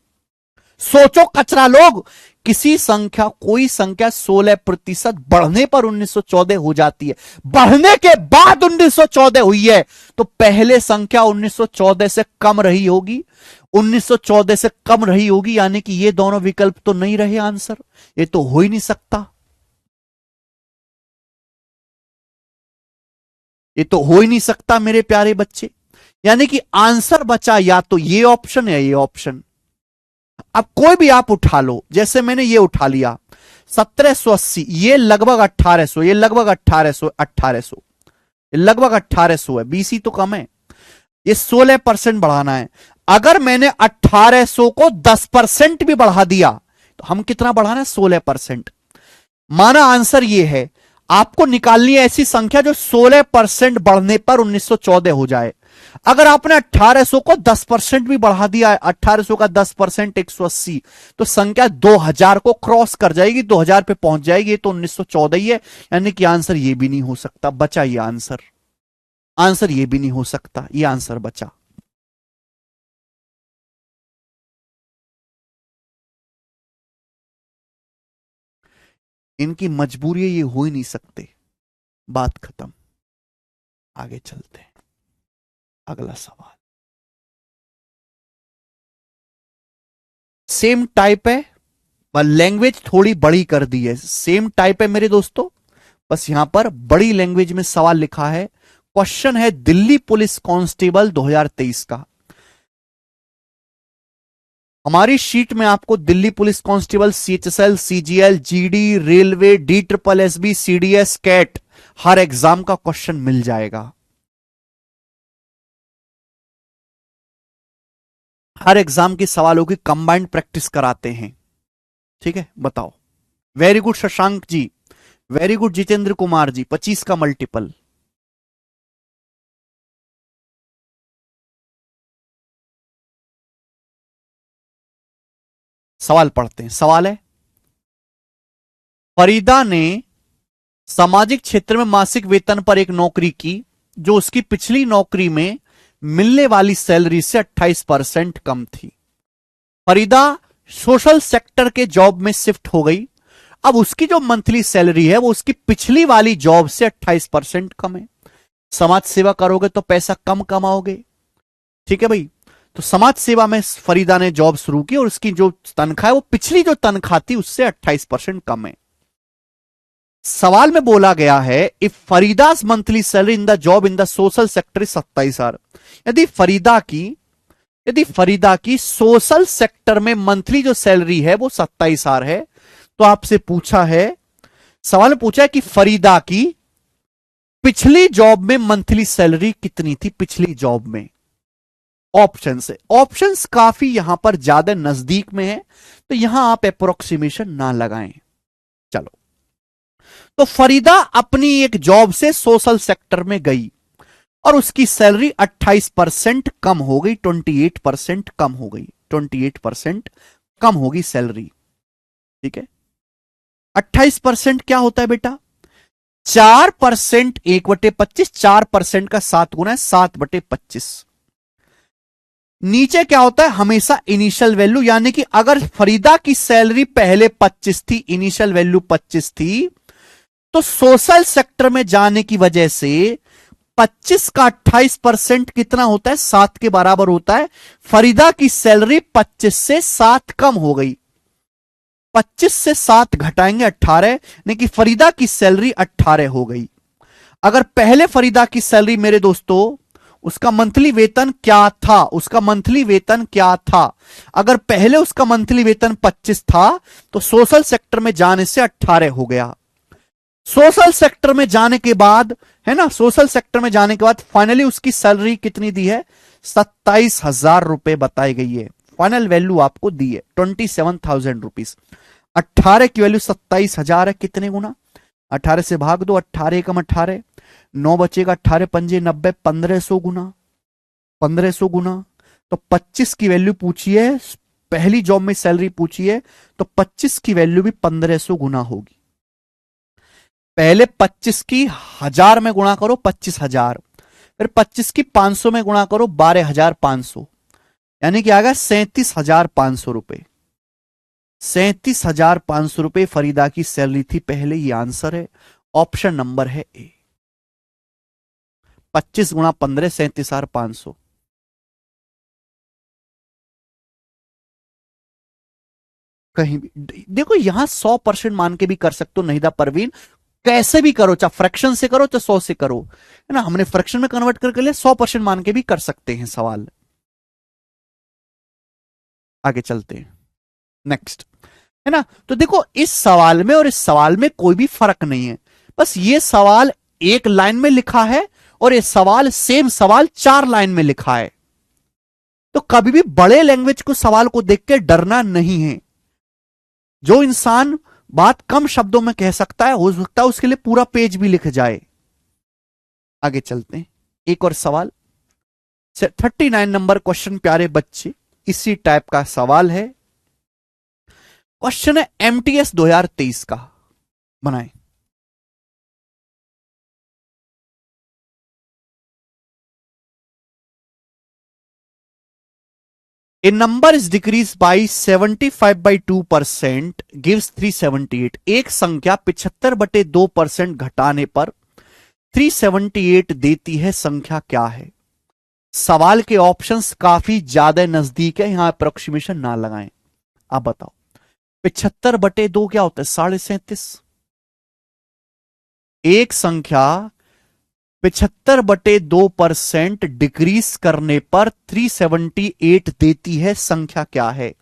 सोचो कचरा लोग, किसी संख्या, कोई संख्या 16% बढ़ने पर 1914 हो जाती है, बढ़ने के बाद 1914 हुई है, तो पहले संख्या 1914 से कम रही होगी। 1914 से कम रही होगी यानी कि ये दोनों विकल्प तो नहीं रहे आंसर, ये तो हो ही नहीं सकता, ये तो हो ही नहीं सकता मेरे प्यारे बच्चे। यानी कि आंसर बचा या तो ये ऑप्शन या ये ऑप्शन। अब कोई भी आप उठा लो, जैसे मैंने ये उठा लिया 1780, ये लगभग 1800, ये लगभग 1800, 1800, ये लगभग 1800 है, 20 ही तो कम है। ये 16% बढ़ाना है। अगर मैंने 1800 को 10% भी बढ़ा दिया तो हम कितना बढ़ाना है? 16%। माना आंसर ये है, आपको निकालनी है ऐसी संख्या जो 16% बढ़ने पर 1914 हो जाए। अगर आपने 1800 को 10% भी बढ़ा दिया है, 1800 का 10% 180, तो संख्या 2000 को क्रॉस कर जाएगी, 2000 पे पहुंच जाएगी, तो 1914 ही है। यानी कि आंसर ये भी नहीं हो सकता, बचा ये आंसर, आंसर ये भी नहीं हो सकता, ये आंसर बचा। इनकी मजबूरी है, ये हो ही नहीं सकते। बात खत्म, आगे चलते हैं। अगला सवाल सेम टाइप है, पर लैंग्वेज थोड़ी बड़ी कर दी है। सेम टाइप है मेरे दोस्तों, बस यहां पर बड़ी लैंग्वेज में सवाल लिखा है। क्वेश्चन है दिल्ली पुलिस कांस्टेबल 2023 का। हमारी शीट में आपको Delhi police constable, CHSL, CGL, GD, railway, DSSB, CDS, CAT, हर एग्जाम का क्वेश्चन मिल जाएगा। हर एग्जाम के सवालों की कंबाइंड प्रैक्टिस कराते हैं। ठीक है, बताओ। Very good Shashank ji, very good Jitendra Kumar ji, 25 का मल्टीपल। सवाल पढ़ते हैं। सवाल है, फरीदा ने सामाजिक क्षेत्र में मासिक वेतन पर एक नौकरी की जो उसकी पिछली नौकरी में मिलने वाली सैलरी से 28% कम थी। फरीदा सोशल सेक्टर के जॉब में शिफ्ट हो गई। अब उसकी जो मंथली सैलरी है वो उसकी पिछली वाली जॉब से 28% कम है। समाज सेवा करोगे तो पैसा कम कमाओगे। ठीक है भाई, तो समाज सेवा में फरीदा ने जॉब शुरू की और उसकी जो तनख्वाह है वो पिछली जो तनख्वाह थी उससे 28% कम है। सवाल में बोला गया है if Farida's monthly salary in the job in the social sector 27,000। यदि फरीदा की सोशल सेक्टर में मंथली जो सैलरी है वो 27,000 है, तो आपसे पूछा है, सवाल में पूछा है कि फरीदा की पिछली जॉब में मंथली सैलरी कितनी थी, पिछली जॉब में। ऑप्शन से, ऑप्शंस काफी यहां पर ज्यादा नजदीक में है, तो यहां आप अप्रोक्सीमेशन ना लगाएं। चलो, तो फरीदा अपनी एक जॉब से सोशल सेक्टर में गई और उसकी सैलरी 28% कम हो गई, 28% कम हो गई, 28% कम होगी सैलरी। ठीक है, 28% क्या होता है बेटा? 4% 1/25, 4% का 7 गुना है 7/25। नीचे क्या होता है? हमेशा इनिशियल वैल्यू, यानी कि अगर फरीदा की सैलरी पहले 25 थी, इनिशियल वैल्यू 25 थी, तो सोशल सेक्टर में जाने की वजह से 25 का 28% कितना होता है? 7 के बराबर होता है। फरीदा की सैलरी 25 से 7 कम हो गई, 25 से 7 घटाएंगे 18, यानी कि फरीदा की सैलरी 18 हो गई। अगर पहले फरीदा की सैलरी मेरे दोस्तों, उसका मंथली वेतन क्या था, उसका मंथली वेतन क्या था? अगर पहले उसका मंथली वेतन 25 था, तो सोशल सेक्टर में जाने से 18 हो गया। सोशल सेक्टर में जाने के बाद, है ना, सोशल सेक्टर में जाने के बाद फाइनली उसकी सैलरी कितनी दी है? 27,000 रुपए बताई गई है। फाइनल वैल्यू आपको दी है 27,000 रुपीज। 18 की वैल्यू 27,000 है, कितने गुना? 18 से भाग दो, 18 एकम 18, 9 बचेगा, 18 पंजे 90, 1500 गुना, 1500 गुना। तो 25 की वैल्यू पूछी है, पहली जॉब में सैलरी पूछी है, तो 25 की वैल्यू भी 1500 गुना होगी। पहले 25 की 1000 में गुणा करो 25,000, फिर 25 की 500 में गुणा करो 12,500, यानी कि आ गया 37,500 रुपए। 37,500 रुपए फरीदा की सैलरी थी पहले, ये आंसर है, ऑप्शन नंबर है ए। 25 गुणा 15, 37,500। कहीं भी देखो, यहां 100% मान के भी कर सकते हो, नहीं था परवीन, कैसे भी करो, चाहे फ्रैक्शन से करो चाहे 100 से करो, है ना, हमने फ्रैक्शन में कन्वर्ट करके लिए 100% मान के भी कर सकते हैं सवाल। आगे चलते हैं, नेक्स्ट, है ना। तो देखो, इस सवाल में और इस सवाल में कोई भी फर्क नहीं है, बस ये सवाल एक लाइन में लिखा है और ये सवाल, सेम सवाल 4 लाइन में लिखा है। तो कभी भी बड़े लैंग्वेज को सवाल को देख के डरना नहीं है। जो इंसान बात कम शब्दों में कह सकता है, हो सकता है उसके लिए पूरा पेज भी लिख जाए। आगे चलते हैं, एक और सवाल, 39 नंबर क्वेश्चन प्यारे बच्चे, इसी टाइप का सवाल है। क्वेश्चन है एमटीएस 2023 का, बनाए। A number is decreased by 75/2% gives 378। एक संख्या 75/2% घटाने पर 378 देती है, संख्या क्या है? सवाल के ऑप्शंस काफी ज्यादा नजदीक है, यहां अप्रोक्सीमेशन ना लगाएं। आप बताओ, 75/2 क्या होता है? 37.5। एक संख्या 75/2% डिक्रीज करने पर 378 देती है, संख्या क्या है?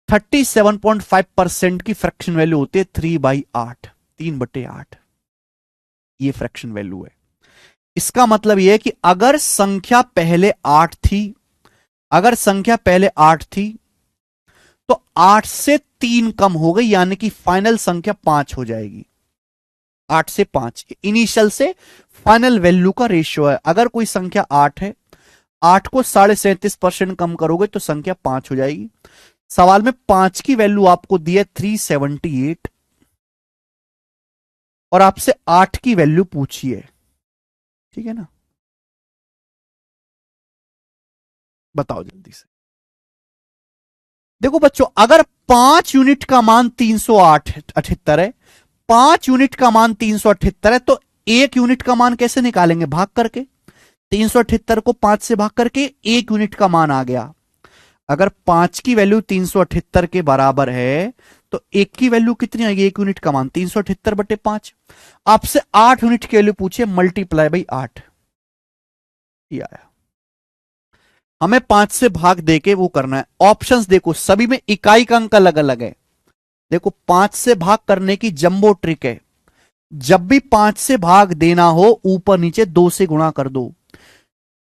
37.5% की फ्रैक्शन वैल्यू होती है 3/8, 3/8, ये फ्रैक्शन वैल्यू है। इसका मतलब यह है कि अगर संख्या पहले 8 थी, अगर संख्या पहले 8 थी, तो 8 से 3 कम हो गई, यानी कि फाइनल संख्या 5 हो जाएगी। 8 से 5 इनिशियल से फाइनल वैल्यू का रेशियो है। अगर कोई संख्या 8 है, 8 को 37.5% कम करोगे तो संख्या 5 हो जाएगी। सवाल में 5 की वैल्यू आपको दी है 378 और आपसे 8 की वैल्यू पूछी है, ठीक है ना। बताओ जल्दी से। देखो बच्चों, अगर 5 यूनिट का मान 378 है, 5 यूनिट का मान 378 है, तो 1 यूनिट का मान कैसे निकालेंगे? भाग करके। 378 को 5 से भाग करके 1 यूनिट का मान आ गया। अगर 5 की वैल्यू 378 के बराबर है, तो एक की वैल्यू कितनी आएगी, एक यूनिट का मान 378/5। आपसे 8 यूनिट की वैल्यू पूछे, मल्टीप्लाई बाई 8, ये आया। हमें 5 से भाग देके वो करना है। ऑप्शंस देखो, सभी में इकाई का अंक अलग अलग है। देखो 5 से भाग करने की जंबो ट्रिक है, जब भी 5 से भाग देना हो ऊपर नीचे 2 से गुणा कर दो।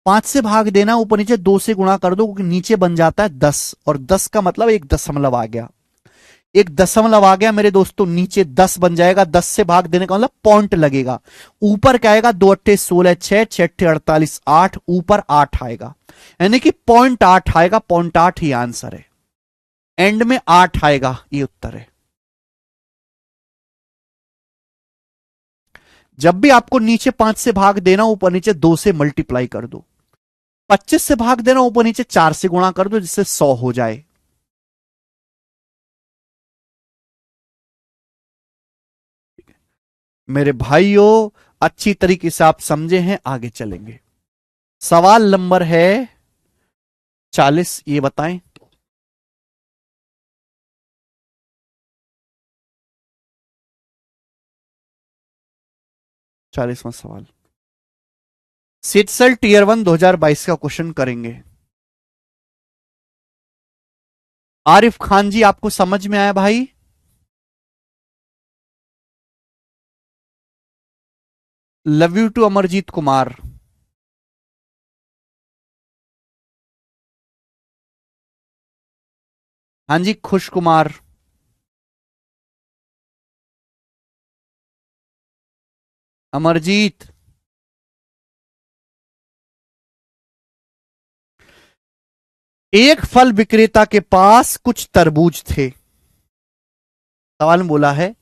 5 से भाग देना ऊपर नीचे 2 से गुणा कर दो, क्योंकि नीचे बन जाता है 10, और 10 का मतलब एक दशमलव आ गया। एक दशमलव आ गया मेरे दोस्तों, नीचे 10 बन जाएगा। 10 से भाग देने का मतलब पॉइंट लगेगा। ऊपर क्या आएगा, 2 अट्ठे 16, 6 6 अट्ठे 48, 8, ऊपर 8 आएगा, यानी कि 0.8 आएगा। 0.8 ही आंसर है, एंड में 8 आएगा, ये उत्तर है। जब भी आपको नीचे 5 से भाग देना, ऊपर नीचे 2 से मल्टीप्लाई कर दो। 25 से भाग देना, ऊपर नीचे 4 से गुणा कर दो, जिससे 100 हो जाए। मेरे भाइयों, अच्छी तरीके से आप समझे हैं, आगे चलेंगे। सवाल नंबर है 40, ये बताएं। चालीसवां सवाल, सिटसेल टीयर 1 2022 का क्वेश्चन करेंगे। आरिफ खान जी, आपको समझ में आया भाई? Love you too Amarjeet Kumar. हाँ जी, खुश कुमार। अमरजीत, एक फल विक्रेता के पास कुछ तरबूज थे। सवाल में बोला है,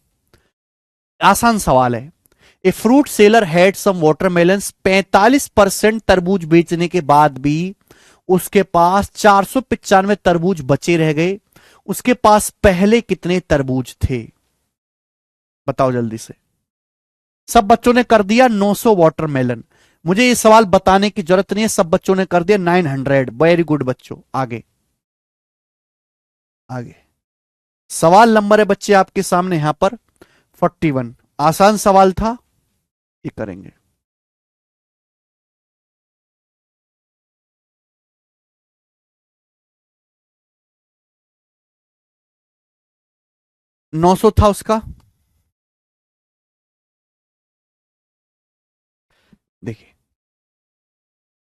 आसान सवाल है। A fruit seller had some watermelons. 45% तरबूज बेचने के बाद भी उसके पास 495 तरबूज बचे रह गए। उसके पास पहले कितने तरबूज थे? बताओ जल्दी से। सब बच्चों ने कर दिया 900 वाटरमेलन। मुझे ये सवाल बताने की जरूरत नहीं है, सब बच्चों ने कर दिया 900। वेरी गुड बच्चों, आगे आगे। सवाल नंबर है बच्चे आपके सामने यहां पर 41। आसान सवाल था, ये करेंगे। 900 था उसका। देखिए,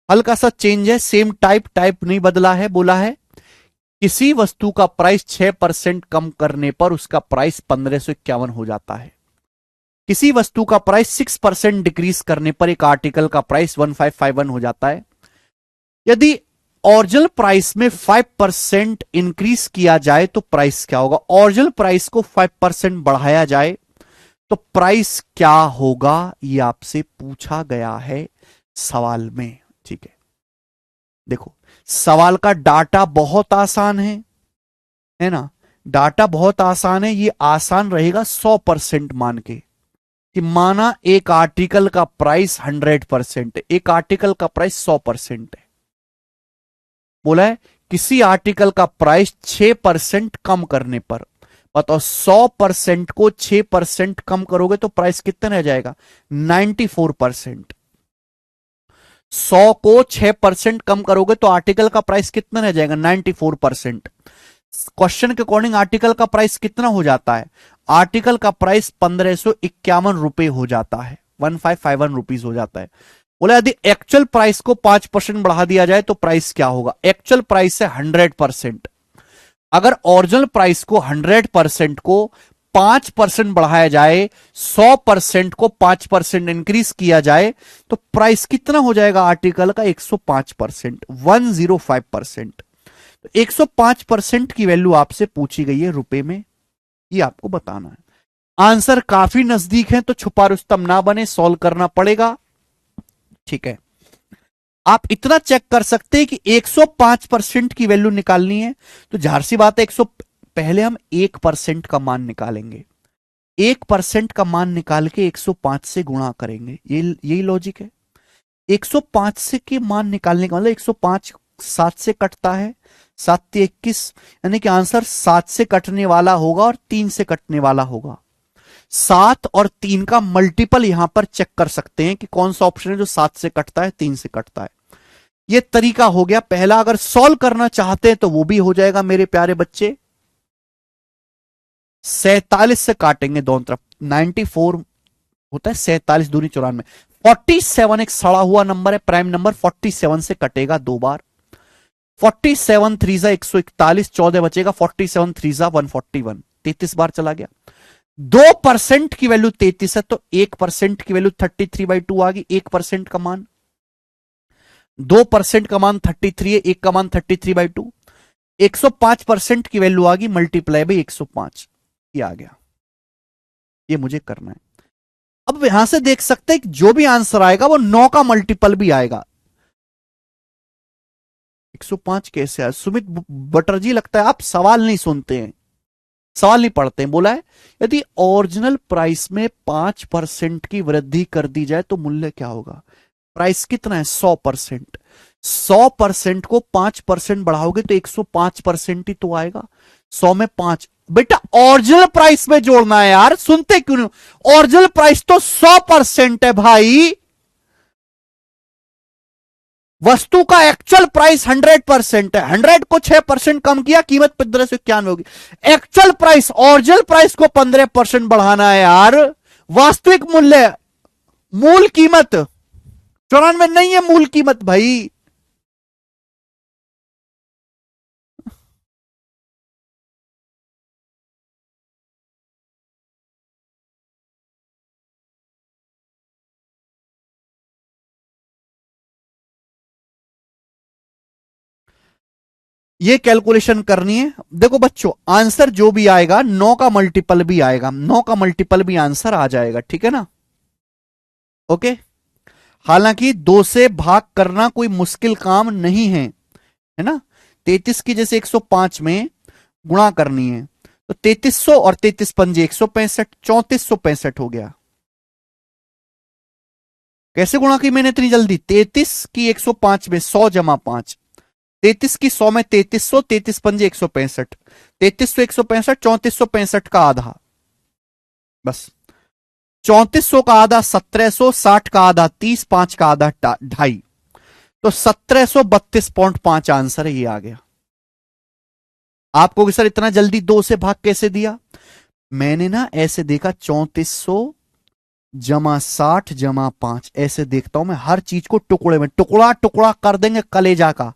हल्का सा चेंज है, सेम टाइप, टाइप नहीं बदला है। बोला है किसी वस्तु का प्राइस 6% कम करने पर उसका प्राइस 1551 हो जाता है। किसी वस्तु का प्राइस 6% डिक्रीज करने पर एक आर्टिकल का प्राइस 1551 हो जाता है। यदि ओरिजिनल प्राइस में 5% इंक्रीज किया जाए तो प्राइस क्या होगा? ओरिजिनल प्राइस को 5% बढ़ाया जाए तो प्राइस क्या होगा, यह आपसे पूछा गया है सवाल में। ठीक है, देखो सवाल का डाटा बहुत आसान है ना? डाटा बहुत आसान है। ये आसान रहेगा 100% मान के, कि माना एक आर्टिकल का प्राइस 100% है, एक आर्टिकल का प्राइस 100% है। बोला है किसी आर्टिकल का प्राइस 6% कम करने पर, बताओ 100% को 6% कम करोगे तो प्राइस कितना रह जाएगा? 94%। 100 को 6% कम करोगे तो आर्टिकल का प्राइस कितना रह जाएगा? 94%। क्वेश्चन के अकॉर्डिंग आर्टिकल का प्राइस कितना हो जाता है? आर्टिकल का प्राइस 1551 रुपए हो जाता है, 1551 रुपीज हो जाता है। बोले यदि एक्चुअल प्राइस को 5% बढ़ा दिया जाए तो प्राइस क्या होगा? एक्चुअल प्राइस है 100%। अगर ओरिजिनल प्राइस को 100% को 5% बढ़ाया जाए, 100% को 5% इंक्रीज किया जाए तो प्राइस कितना हो जाएगा आर्टिकल का? 105%, 105%। 105% की वैल्यू आपसे पूछी गई है रुपए में, ये आपको बताना है। आंसर काफी नजदीक है तो छुपा रुस्तम ना बने, सॉल्व करना पड़ेगा। ठीक है, आप इतना चेक कर सकते हैं कि 105% की वैल्यू निकालनी है तो जाहिर सी बात है 100, पहले हम 1% का मान निकालेंगे। 1% का मान निकाल के 105 से गुणा करेंगे, यही लॉजिक है। 105 से के मान निकालने का मतलब 105 7 से कटता है, 7 × 21, यानी कि आंसर 7 से कटने वाला होगा और 3 से कटने वाला होगा। 7 और 3 का मल्टीपल यहां पर चेक कर सकते हैं कि कौन सा ऑप्शन है जो 7 से कटता है, 3 से कटता है। यह तरीका हो गया पहला। अगर सॉल्व करना चाहते हैं तो वो भी हो जाएगा मेरे प्यारे बच्चे। 47 से काटेंगे दोनों तरफ, 94 होता है, 47 दूनी 94, 47 एक सड़ा हुआ नंबर है, प्राइम नंबर 47 से कटेगा 2 बार। 47 3 141, 14 बचेगा, 47 3 141, 33 बार चला गया। 2% की वैल्यू 33 है, तो 1% की वैल्यू 33/2 आ गई। 1% का मान, 2% का मान 33 है, 1 का मान 33/2। 105% की वैल्यू आ गई, मल्टीप्लाई बाई 105, ये आ गया। ये मुझे करना है। अब यहां से देख सकते हैं कि जो भी आंसर आएगा वो 9 का मल्टीपल भी आएगा। 105 कैसे आया? सुमित बटरजी, लगता है आप सवाल नहीं सुनते हैं, सवाल नहीं पढ़ते हैं। बोला है यदि ओरिजिनल प्राइस में 5% की वृद्धि कर दी जाए तो मूल्य क्या होगा? प्राइस कितना है? 100%। 100% को 5% बढ़ाओगे तो 105% ही तो आएगा। 100 में 5, बेटा ओरिजिनल प्राइस में जोड़ना है यार, सुनते क्यों नहीं? ओरिजिनल प्राइस तो 100% है भाई। वस्तु का एक्चुअल प्राइस 100% है, 100 को 6% कम किया, कीमत 1591 होगी। एक्चुअल प्राइस, ओरिजिनल प्राइस को 15% बढ़ाना है यार। वास्तविक मूल्य, मूल कीमत 94 नहीं है, मूल कीमत भाई। ये कैलकुलेशन करनी है। देखो बच्चों, आंसर जो भी आएगा 9 का मल्टीपल भी आएगा, 9 का मल्टीपल भी आंसर आ जाएगा, ठीक है ना? ओके। हालांकि 2 से भाग करना कोई मुश्किल काम नहीं है ना? 33 की जैसे 105 में गुणा करनी है तो 3300 और 33 पंजे 165, 3465 हो गया। कैसे गुणा की मैंने इतनी जल्दी? 33 की 105 में 100 जमा 5, 33 की 100 में 3300, 33 पंजे 165, 3300 165, 3465 का आधा, बस। 3400 का आधा 1700, 60 का आधा 30, 5 का आधा 2.5, तो 1732.5 आंसर है। ये आ गया। आपको कि सर इतना जल्दी 2 से भाग कैसे दिया? मैंने ना ऐसे देखा, 3400 जमा 60 जमा 5, ऐसे देखता हूं मैं हर चीज को, टुकड़े में टुकड़ा टुकड़ा कर देंगे कलेजा का।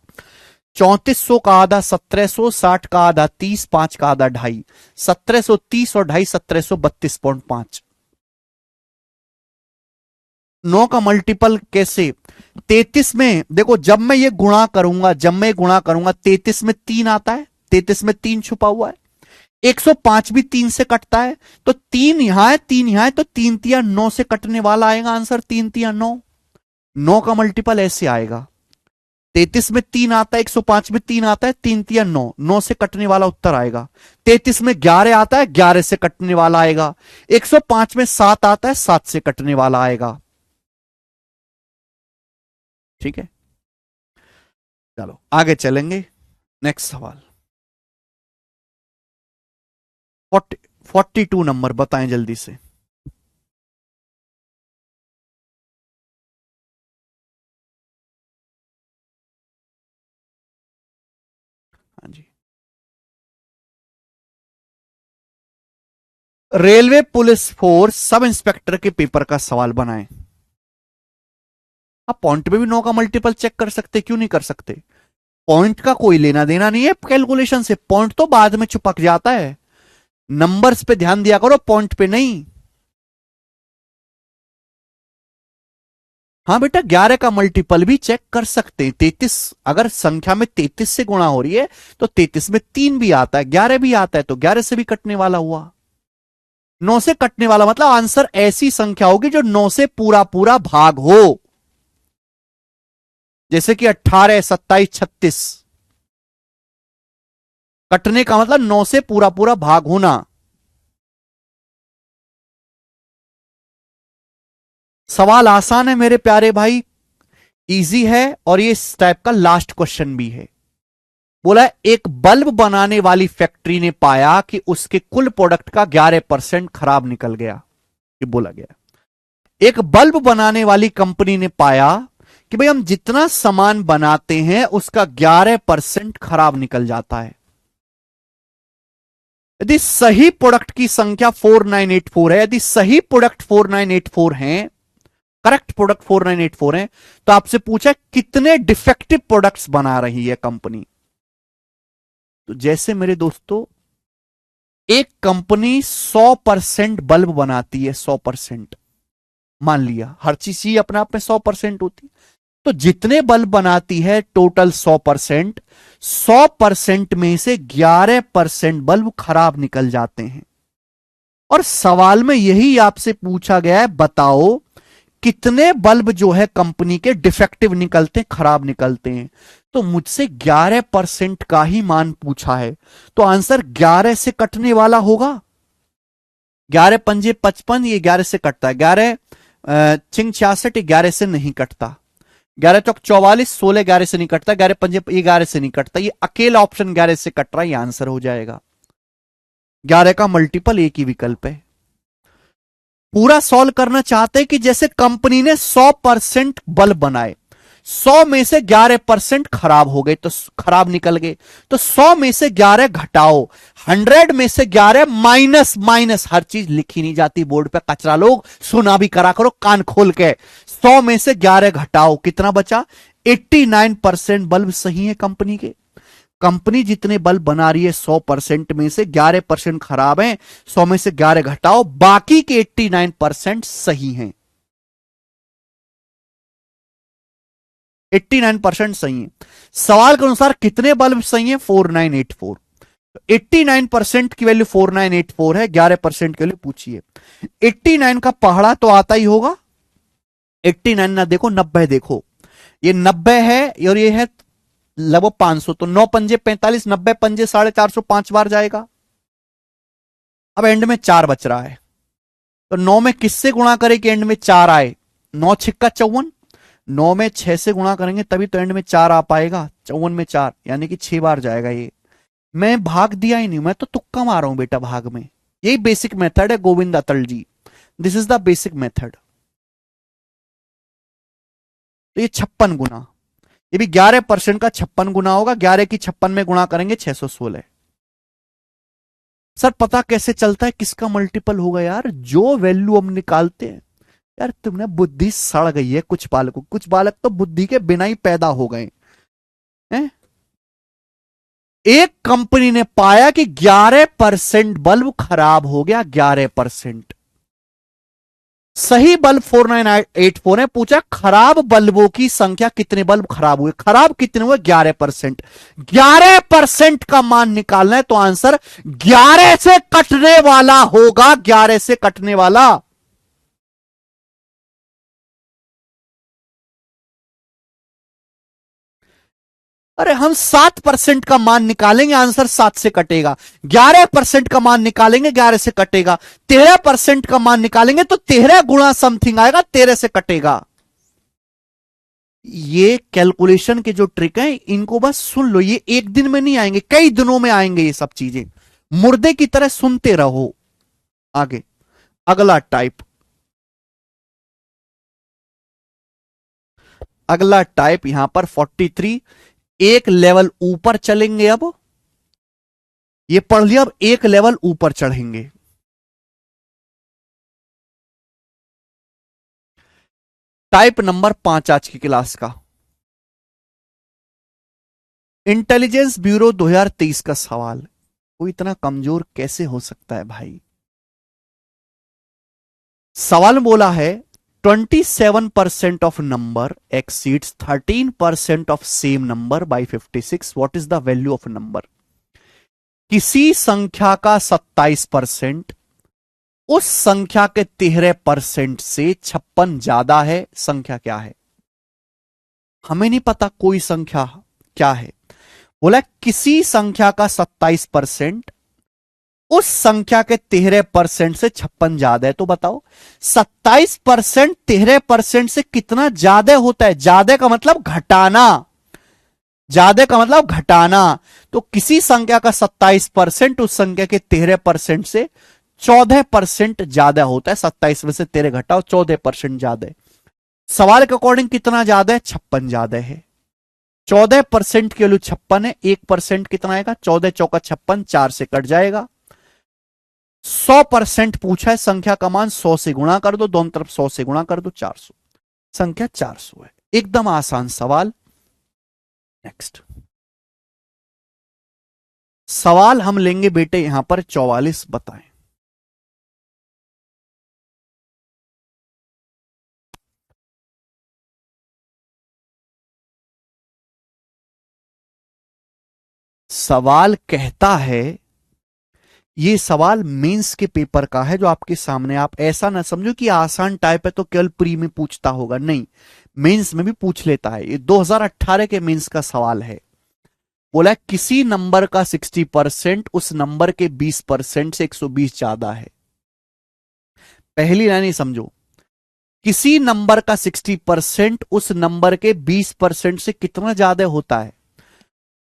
3400 का आधा 1700, 60 का आधा 30, 5 का आधा 2.5, 1730 और 2.5 1732.5। 9 का मल्टीपल कैसे? 33 में देखो, जब मैं ये गुणा करूंगा, 33 में 3 आता है, 33 में 3 छुपा हुआ है। 105 भी 3 से कटता है, तो 3 यहां है, 3 यहां है, तो 3 तिया 9 से कटने वाला आएगा आंसर। 3 तिया 9, 9 का मल्टीपल ऐसे आएगा। 33 में 3 आता है, 105 में 3 आता है, 3 तिया 9, 9 से कटने वाला उत्तर आएगा। 33 में 11 आता है, 11 से कटने वाला आएगा। 105 में 7 आता है, 7 से कटने वाला आएगा। ठीक है, चलो आगे चलेंगे। नेक्स्ट सवाल 42 नंबर, बताएं जल्दी से। हाँ जी। Railway police force sub inspector के पेपर का सवाल बनाएं। आप पॉइंट पे भी 9 का मल्टीपल चेक कर सकते, क्यों नहीं कर सकते? पॉइंट का कोई लेना देना नहीं है कैलकुलेशन से, पॉइंट तो बाद में चिपक जाता है। नंबर्स पे ध्यान दिया करो, पॉइंट पे नहीं। हाँ बेटा, 11 का मल्टीपल भी चेक कर सकते हैं। 33, अगर संख्या में 33 से गुणा हो रही है तो 33 में 3 भी आता है, 11 भी आता है, तो 11 से भी कटने वाला हुआ। 9 से कटने वाला मतलब आंसर ऐसी संख्या होगी जो 9 से पूरा पूरा भाग हो, जैसे कि 18, 27, 36। कटने का मतलब 9 से पूरा पूरा भाग होना। सवाल आसान है मेरे प्यारे भाई, इजी है और ये इस टाइप का लास्ट क्वेश्चन भी है। बोला एक बल्ब बनाने वाली फैक्ट्री ने पाया कि उसके कुल प्रोडक्ट का 11% खराब निकल गया, ये बोला गया। एक बल्ब बनाने वाली कंपनी ने पाया कि भाई हम जितना सामान बनाते हैं उसका 11% खराब निकल जाता है। यदि सही प्रोडक्ट की संख्या 4984 है, यदि सही प्रोडक्ट 4984 हैं, करेक्ट प्रोडक्ट 4984 हैं, तो आपसे पूछा कितने डिफेक्टिव प्रोडक्ट्स बना रही है कंपनी। तो जैसे मेरे दोस्तों, एक कंपनी 100% बल्ब बनाती है, 100%, मान लिया हर चीज ही अपने आप में 100% होती, तो जितने बल्ब बनाती है टोटल 100%, 100% में से 11% बल्ब खराब निकल जाते हैं। और सवाल में यही आपसे पूछा गया है, बताओ कितने बल्ब जो है कंपनी के डिफेक्टिव निकलते हैं, खराब निकलते हैं। तो मुझसे 11% का ही मान पूछा है, तो आंसर 11 से कटने वाला होगा। 11 पंजे 55, ये 11 से कटता है। 11 चिंग 66, 11 से नहीं कटता। 11 चौक 44, 16 11 से नहीं कटता। 11 पंजे ये 11 से नहीं कटता। ये अकेला ऑप्शन 11 से कट रहा है, ये आंसर हो जाएगा। 11 का मल्टीपल एक ही विकल्प है। पूरा सॉल्व करना चाहते हैं कि जैसे कंपनी ने 100% बल्ब बनाए, 100 में से 11% खराब हो गए, तो खराब निकल गए, तो 100 में से 11 घटाओ, 100 में से 11 माइनस, माइनस हर चीज लिखी नहीं जाती बोर्ड पे, कचरा लोग सुना भी करा करो कान खोल के। 100 में से 11 घटाओ, कितना बचा? 89% बल्ब सही है कंपनी के। कंपनी जितने बल्ब बना रही है 100% में से 11% खराब हैं, 100 में से 11 घटाओ, बाकी के 89% सही हैं। 89% सही है। सवाल के अनुसार कितने बल्ब सही हैं? 4984। 89% की वैल्यू 4984 है, 11% के लिए पूछिए। 89 का पहाड़ा तो आता ही होगा। 89 ना देखो, 90 देखो, ये 90 है और ये है लगभग 500, तो 9 पंजे 45, 90 पंजे 450, 5 बार जाएगा। अब एंड में 4 बच रहा है, तो 9 में किससे गुणा करें कि एंड में 4 आए? 9 छिक्का 54, 9 में 6 से गुणा करेंगे तभी तो एंड में 4 आ पाएगा। 54 में 4 यानी कि 6 बार जाएगा ये। मैं भाग दिया ही नहीं, मैं तो तुक्का मारा हूं बेटा भाग में। यही बेसिक मेथड है Govind Atal ji, this is the basic method. तो ये 56 गुना, ये भी 11% का 56 गुना होगा। 11 की 56 में गुणा करेंगे 616। सर पता कैसे चलता है किसका मल्टीपल होगा यार? जो वैल्यू हम निकालते हैं यार, तुमने बुद्धि सड़ गई है कुछ बालकों, कुछ बालक तो बुद्धि के बिना ही पैदा हो गए हैं। एक कंपनी ने पाया कि 11% बल्ब खराब हो गया, 11%। सही बल्ब 4984 है। पूछा खराब बल्बों की संख्या, कितने बल्ब खराब हुए? खराब कितने हुए? 11%। 11% का मान निकालना है, तो आंसर 11 से कटने वाला होगा, 11 से कटने वाला। अरे हम 7% का मान निकालेंगे, आंसर 7 से कटेगा। 11% का मान निकालेंगे, 11 से कटेगा। 13% का मान निकालेंगे तो 13 गुणा समथिंग आएगा, 13 से कटेगा। ये कैलकुलेशन के जो ट्रिक है इनको बस सुन लो, ये एक दिन में नहीं आएंगे, कई दिनों में आएंगे ये सब चीजें। मुर्दे की तरह सुनते रहो। आगे अगला टाइप, अगला टाइप यहां पर 43। एक लेवल ऊपर चलेंगे, अब ये पढ़ लिया, अब एक लेवल ऊपर चढ़ेंगे। टाइप नंबर 5 आज की क्लास का, इंटेलिजेंस ब्यूरो 2023 का सवाल। वो इतना कमजोर कैसे हो सकता है भाई? सवाल में बोला है 27% of number exceeds 13% of same number by 56, what is the value of number? किसी संख्या का 27% उस संख्या के 13% से 56 ज्यादा है, संख्या क्या है? हमें नहीं पता कोई संख्या क्या है। बोला किसी संख्या का 27% उस संख्या के 13% से 56 ज्यादा है। तो बताओ 27% 13% से कितना ज्यादा होता है? ज्यादा का मतलब घटाना, ज्यादा का मतलब घटाना। तो किसी संख्या का 27% उस संख्या के 13% से 14% ज्यादा होता है। 27 में से 13 घटाओ, 14% ज्यादा है। सवाल के अकॉर्डिंग कितना ज्यादा है? 56 ज्यादा है। 14% की वैल्यू 56 है, 1% कितना आएगा? 14 चौका 56, 4 से कट जाएगा। 100% पूछा है, संख्या का मान 100 से गुणा कर दो, दोनों तरफ 100 से गुणा कर दो, 400। संख्या 400 है। एकदम आसान सवाल। नेक्स्ट सवाल हम लेंगे बेटे यहां पर 44, बताएं। सवाल कहता है, ये सवाल मेंस के पेपर का है जो आपके सामने। आप ऐसा ना समझो कि आसान टाइप है तो केवल प्री में पूछता होगा, नहीं, मेंस में भी पूछ लेता है। ये 2018 के मेंस का सवाल है। बोला किसी नंबर का 60% उस नंबर के 20% से 120 ज्यादा है। पहली लाइन ही समझो, किसी नंबर का 60% उस नंबर के 20% से कितना ज्यादा होता है?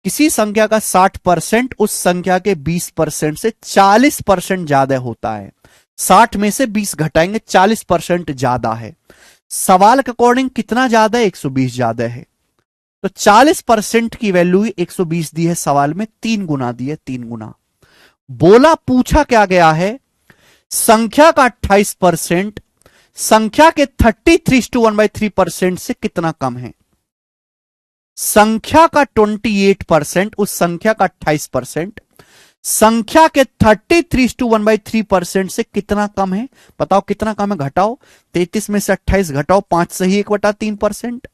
किसी संख्या का 60% उस संख्या के 20% से 40% ज्यादा होता है। 60 में से 20 घटाएंगे, 40% ज्यादा है। सवाल के अकॉर्डिंग कितना ज्यादा है? 120 ज्यादा है। तो 40% की वैल्यू 120 दी है सवाल में, 3 गुना दी है, 3 गुना। बोला पूछा क्या गया है? संख्या का 28% संख्या के 33:1/3% से कितना कम है? संख्या का 28% उस संख्या का 28% संख्या के 33:1/3% से कितना कम है? बताओ कितना कम है, घटाओ। 33 में से 28 घटाओ, 5 सही 1/3%।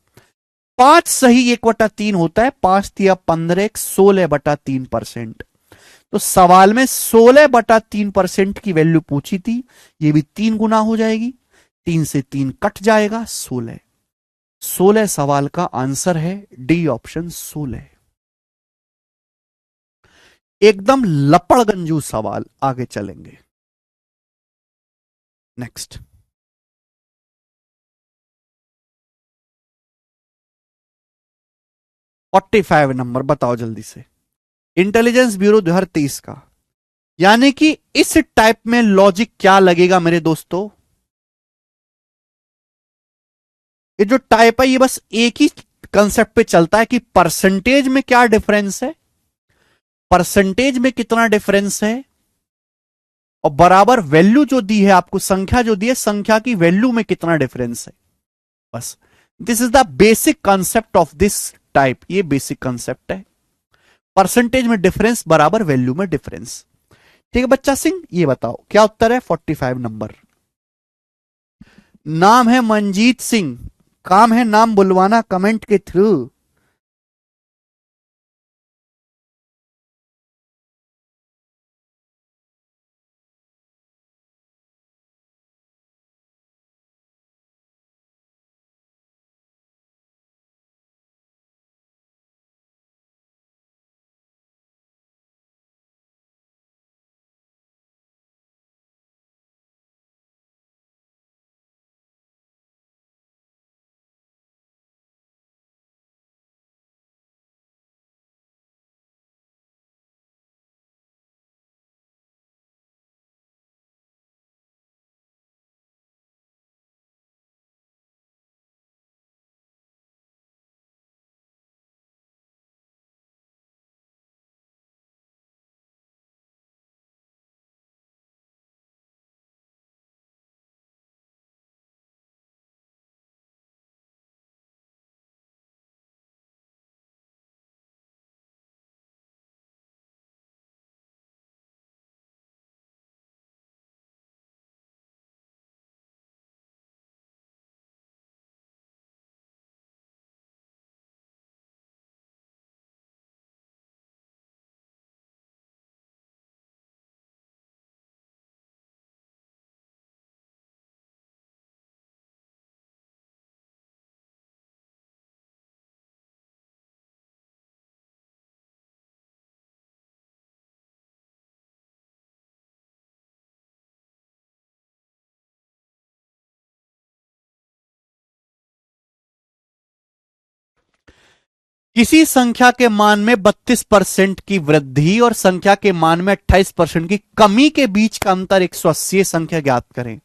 5 सही 1/3 होता है, 5 तिया 15, 16/3%। तो सवाल में 16/3% की वैल्यू पूछी थी, ये भी 3 गुना हो जाएगी। 3 से 3 कट जाएगा, 16। 16 सवाल का आंसर है डी ऑप्शन, 16। एकदम लपड़गंजू सवाल। आगे चलेंगे। नेक्स्ट 45 नंबर, बताओ जल्दी से। इंटेलिजेंस ब्यूरो 2023 का। यानी कि इस टाइप में लॉजिक क्या लगेगा मेरे दोस्तों? ये जो टाइप है ये बस एक ही कंसेप्ट पे चलता है कि परसेंटेज में क्या डिफरेंस है, परसेंटेज में कितना डिफरेंस है, और बराबर वैल्यू जो दी है आपको, संख्या जो दी है, संख्या की वैल्यू में कितना डिफरेंस है। बस this is the basic concept of this type. ये बेसिक कंसेप्ट है, परसेंटेज में डिफरेंस बराबर वैल्यू में डिफरेंस। ठीक है बच्चा सिंह, ये बताओ क्या उत्तर है 45 नंबर। नाम है मंजीत सिंह, काम है नाम बुलवाना कमेंट के थ्रू। किसी संख्या के मान में 32% की वृद्धि और संख्या के मान में 28% की कमी के बीच का अंतर 180 संख्या ज्ञात करें।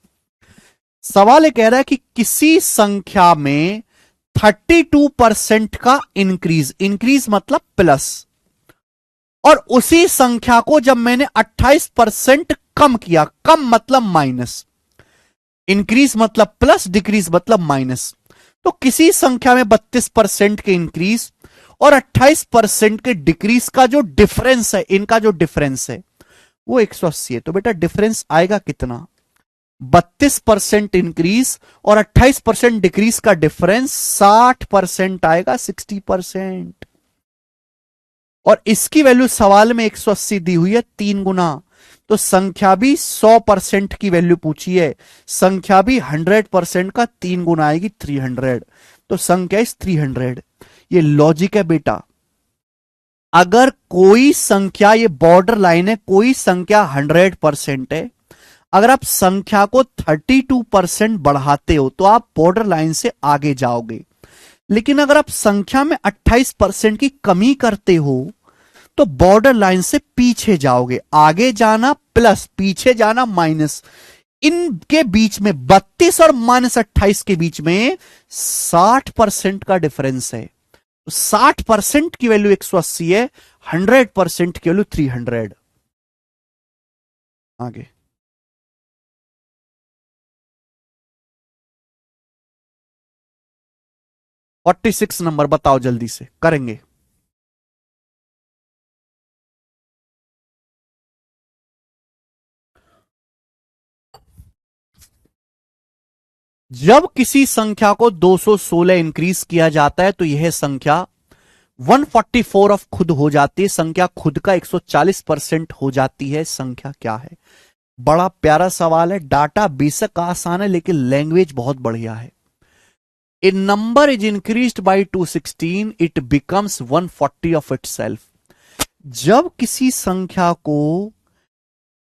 सवाल ये कह रहा है कि किसी संख्या में 32% का इंक्रीज, इंक्रीज मतलब प्लस, और उसी संख्या को जब मैंने 28% कम किया, कम मतलब माइनस, इंक्रीज मतलब प्लस, डिक्रीज मतलब माइनस, तो किसी संख्या में 32% के इंक्रीज और 28% के डिक्रीज का जो डिफरेंस है, इनका जो डिफरेंस है वो 180 है। तो बेटा डिफरेंस आएगा कितना? 32% इंक्रीज और 28% डिक्रीज का डिफरेंस 60% आएगा, 60%। और इसकी वैल्यू सवाल में 180 दी हुई है, 3 गुना। तो संख्या भी 100% की वैल्यू पूछी है, संख्या भी 100% का 3 गुना आएगी, 300। तो संख्या इस 300। ये लॉजिक है बेटा। अगर कोई संख्या, ये बॉर्डर लाइन है, कोई संख्या 100% है, अगर आप संख्या को 32% बढ़ाते हो तो आप बॉर्डर लाइन से आगे जाओगे। लेकिन अगर आप संख्या में 28% की कमी करते हो तो बॉर्डर लाइन से पीछे जाओगे। आगे जाना प्लस, पीछे जाना माइनस, इनके बीच में 32 और -28 के बीच में 60% का डिफरेंस है। 60% की वैल्यू 180 है, 100% की वैल्यू 300। आगे 46 नंबर बताओ, जल्दी से करेंगे। जब किसी संख्या को 216 इंक्रीज किया जाता है तो यह संख्या 144 ऑफ खुद हो जाती है, संख्या खुद का 140% हो जाती है। संख्या क्या है? बड़ा प्यारा सवाल है। डाटा बेशक आसान है लेकिन लैंग्वेज बहुत बढ़िया है। A number is increased by 216, it becomes 140 of itself. जब किसी संख्या को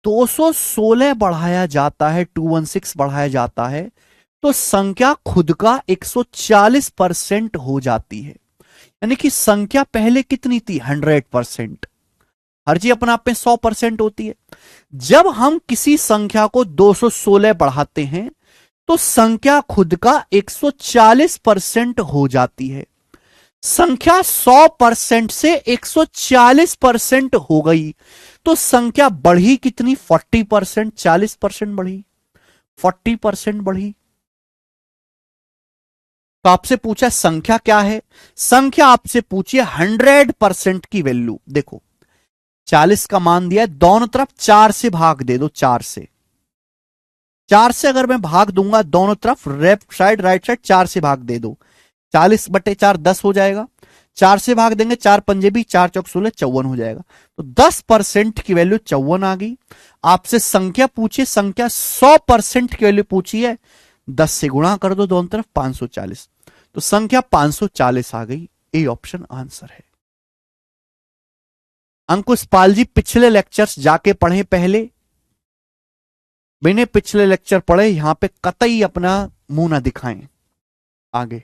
216 बढ़ाया जाता है, 216 बढ़ाया जाता है, तो संख्या खुद का 140% हो जाती है। यानी कि संख्या पहले कितनी थी? 100%। हर चीज अपने आप में 100% होती है। जब हम किसी संख्या को 216 बढ़ाते हैं तो संख्या खुद का 140% हो जाती है। संख्या 100% से 140% हो गई तो संख्या बढ़ी कितनी? 40%। 40% बढ़ी, 40% बढ़ी। तो आपसे पूछा संख्या क्या है? संख्या आपसे पूछिए 100% की वैल्यू। देखो 40 का मान दिया है, दोनों तरफ 4 से भाग दे दो। 4 से, 4 से अगर मैं भाग दूंगा दोनों तरफ, लेफ्ट साइड राइट साइड 4 से भाग दे दो, 40/4 10 हो जाएगा। 4 से भाग देंगे, 4 पंजे भी, 4 चौक 16, 54 हो जाएगा। तो 10% की वैल्यू 54 आ गई। आपसे संख्या पूछिए, संख्या 100% की वैल्यू पूछी है, 10 से गुणा कर दो दोनों तरफ, 540। तो संख्या 540 आ गई। ए ऑप्शन आंसर है। अंकुश पाल जी पिछले लेक्चर्स जाके पढ़े पहले, मैंने पिछले लेक्चर पढ़े, यहां पे कतई अपना मुंह ना दिखाएं। आगे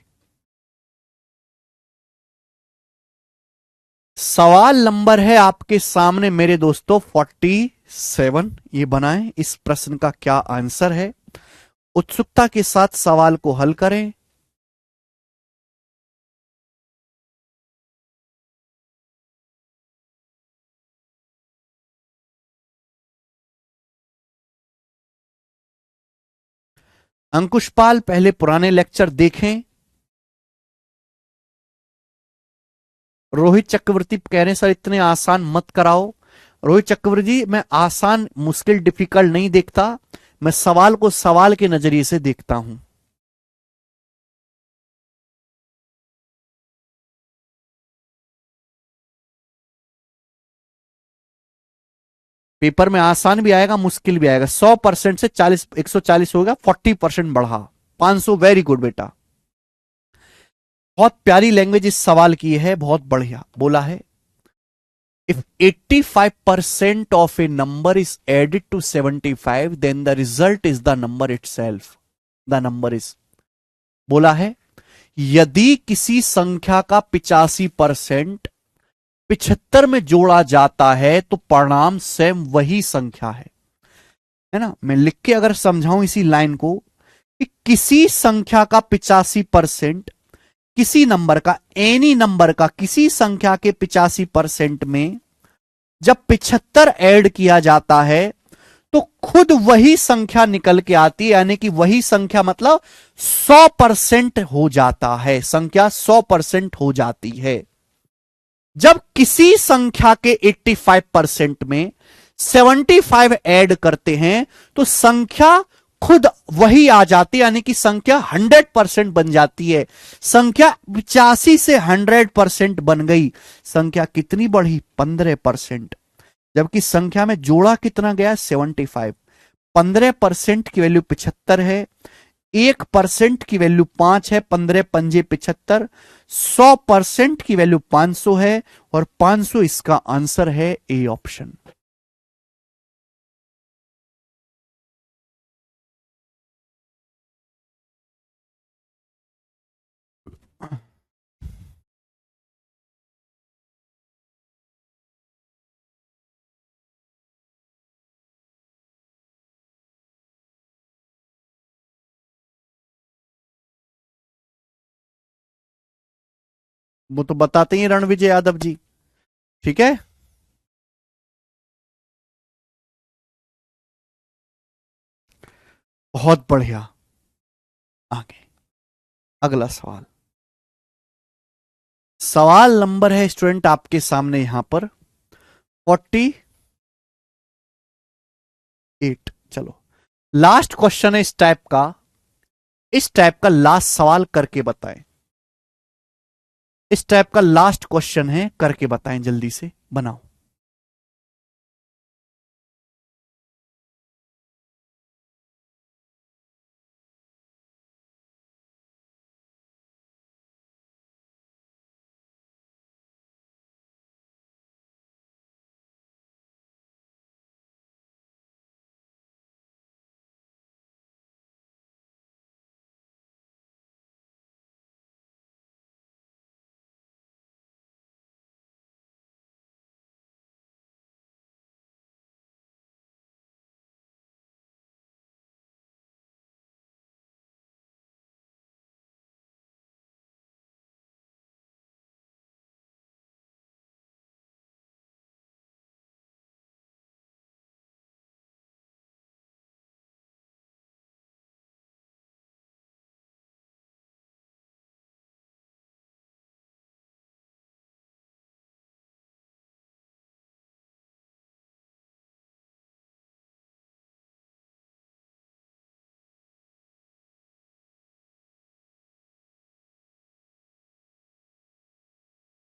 सवाल नंबर है आपके सामने मेरे दोस्तों 47। ये बनाएं, इस प्रश्न का क्या आंसर है। उत्सुकता के साथ सवाल को हल करें। अंकुश पाल पहले पुराने लेक्चर देखें। रोहित चक्रवर्ती कह रहे हैं सर इतने आसान मत कराओ। रोहित चक्रवर्ती जी, मैं आसान मुश्किल डिफिकल्ट नहीं देखता, मैं सवाल को सवाल के नजरिए से देखता हूं। पेपर में आसान भी आएगा मुश्किल भी आएगा। 100% से 40 140 होगा, 40% बढ़ा, 500। वेरी गुड बेटा, बहुत प्यारी लैंग्वेज इस सवाल की है, बहुत बढ़िया बोला है। If 85% of a number is added to 75, then the result is the number itself. The number is, बोला है यदि किसी संख्या का 85% 75 में जोड़ा जाता है तो परिणाम स्वयं वही संख्या है ना। मैं लिख के अगर समझाऊं इसी लाइन को कि किसी संख्या का 85%, किसी नंबर का, एनी नंबर का किसी संख्या के 85% में जब 75 ऐड किया जाता है तो खुद वही संख्या निकल के आती है, यानी कि वही संख्या मतलब 100% हो जाता है, संख्या 100% हो जाती है। जब किसी संख्या के 85% में 75 ऐड करते हैं तो संख्या खुद वही आ जाती है, यानी कि संख्या 100% बन जाती है। संख्या 85 से 100% बन गई, संख्या कितनी बढ़ी? 15%। जबकि संख्या में जोड़ा कितना गया? 75। 15% की वैल्यू 75 है, 1% की वैल्यू 5 है, 15 पंजे 75, 100% की वैल्यू 500 है और 500 इसका आंसर है, ए ऑप्शन। वो तो बताते ही रणविजय यादव जी। ठीक है, बहुत बढ़िया। आगे अगला सवाल। सवाल नंबर है स्टूडेंट आपके सामने यहां पर 48। चलो, लास्ट क्वेश्चन है इस टाइप का, इस टाइप का लास्ट सवाल करके बताएं। इस टाइप का लास्ट क्वेश्चन है, करके बताएं, जल्दी से बनाओ।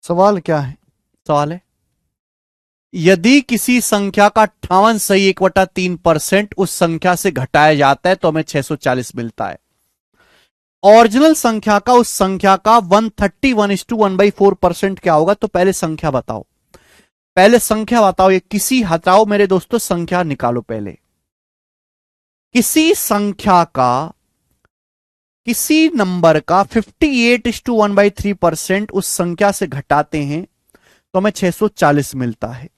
सवाल क्या है? सवाल है, यदि किसी संख्या का 58 सही 1/3% उस संख्या से घटाया जाता है तो हमें 640 मिलता है। ओरिजिनल संख्या का उस संख्या का 131:1/4% क्या होगा? तो पहले संख्या बताओ, पहले संख्या बताओ। ये किसी, हटाओ मेरे दोस्तों, संख्या निकालो पहले। किसी संख्या का, किसी नंबर का 58:1/3% उस संख्या से घटाते हैं तो हमें 640 मिलता है।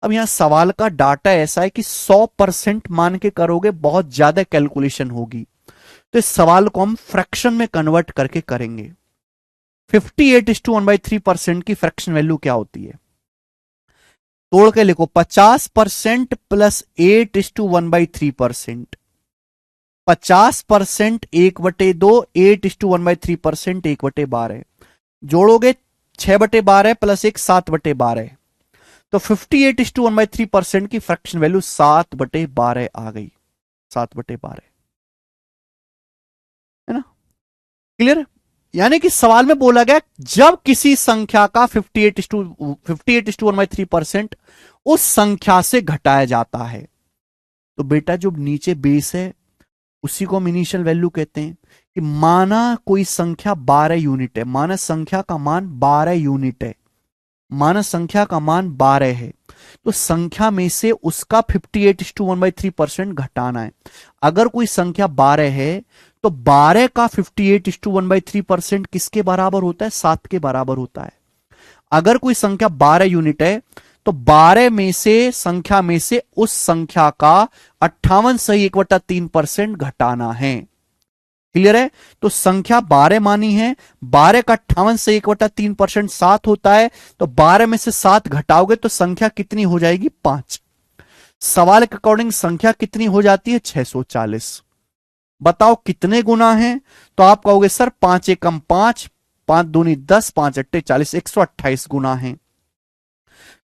अब यहां सवाल का डाटा ऐसा है कि 100% मान के करोगे बहुत ज्यादा कैलकुलेशन होगी, तो इस सवाल को हम फ्रैक्शन में कन्वर्ट करके करेंगे। 58:1/3% की फ्रैक्शन वैल्यू क्या होती है? तोड़ के लिखो, 50% प्लस 8:1/3%। 50% 1/2, 8:1/3% 1/12। जोड़ोगे 6/12 प्लस 1 7/12, तो 58:1/3% की फ्रैक्शन वैल्यू 7/12 आ गई। 7/12 है ना, क्लियर? यानी कि सवाल में बोला गया जब किसी संख्या का 58:1/3% उस संख्या से घटाया जाता है, तो बेटा जो नीचे बेस है उसी को हम इनिशियल वैल्यू कहते हैं। कि माना कोई संख्या 12 यूनिट है, माना संख्या का मान 12 यूनिट है, माना संख्या का मान 12 है, तो संख्या में से उसका 58:1/3% घटाना है। अगर कोई संख्या 12 है तो 12 का 58:1/3% किसके बराबर होता है? 7 के बराबर होता है। अगर कोई संख्या 12 यूनिट है तो 12 में से संख्या में से उस संख्या का 58 सही 1/3% घटाना है। क्लियर है? तो संख्या 12 मानी है, 12 का 58 से 1/3% 7 होता है, तो 12 में से 7 घटाओगे तो संख्या कितनी हो जाएगी? 5। सवाल के अकॉर्डिंग संख्या कितनी हो जाती है? 640। बताओ कितने गुना है? तो आप कहोगे सर 5 एकम 5, 5 दूनी 10, 5 अट्टे 40, 128 गुना है।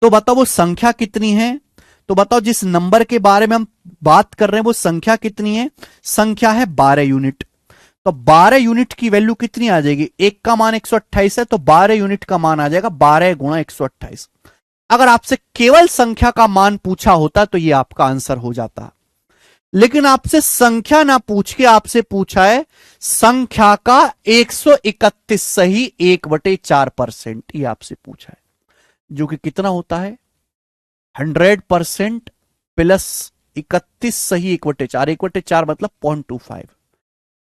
तो बताओ वो संख्या कितनी है? तो बताओ जिस नंबर के बारे में हम बात कर रहे हैं वो संख्या कितनी है? संख्या है 12 यूनिट। तो 12 यूनिट की वैल्यू कितनी आ जाएगी? एक का मान 128 है तो 12 यूनिट का मान आ जाएगा 12 गुणा 128। अगर आपसे केवल संख्या का मान पूछा होता तो ये आपका आंसर हो जाता, लेकिन आपसे संख्या ना पूछ के आपसे पूछा है संख्या का 131 सही 1/4%। ये आपसे पूछा है, जो कि कितना होता है? 100% प्लस 31 सही 1/4। 1/4 मतलब 0.25।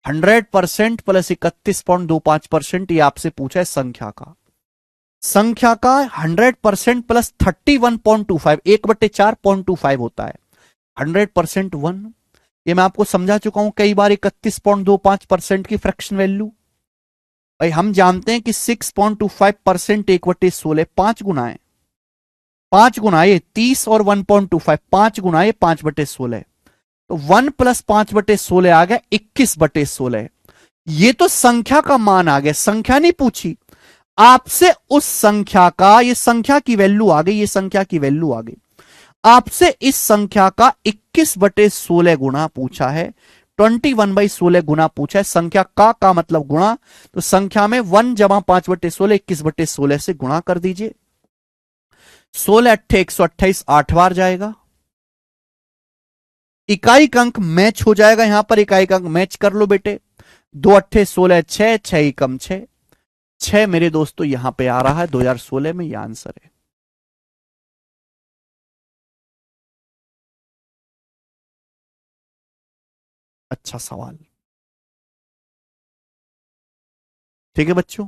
100% प्लस 31.25%। ये आपसे पूछा है संख्या का। संख्या का 100% प्लस 31.25, 1/4 0.25 होता है। 100% 1। ये मैं आपको समझा चुका हूं कई बार। 31.25% की फ्रैक्शन वैल्यू भाई हम जानते हैं कि 6.25% 1/16 5 गुना है। 5 गुना ये 30 और 1.25 5 गुना ये 5/16। तो 1 प्लस 5/16 आ गया 21/16। ये तो संख्या का मान आ गया, संख्या नहीं पूछी आपसे। उस संख्या का, ये संख्या की वैल्यू आ गई, ये संख्या की वैल्यू आ गई। आपसे इस संख्या का 21/16 गुना पूछा है, 21/16 गुना पूछा है। संख्या का मतलब गुणा, तो संख्या में 1 जमा 5/16 21/16 से गुणा कर दीजिए। 16 अट्ठे 128 8 बार जाएगा। इकाई का अंक मैच हो जाएगा, यहां पर इकाई का अंक मैच कर लो बेटे। 2 अट्ठे 16 6, 6 एकम 6, 6 मेरे दोस्तों यहां पे आ रहा है 2016 में, यह आंसर है। अच्छा सवाल। ठीक है बच्चों।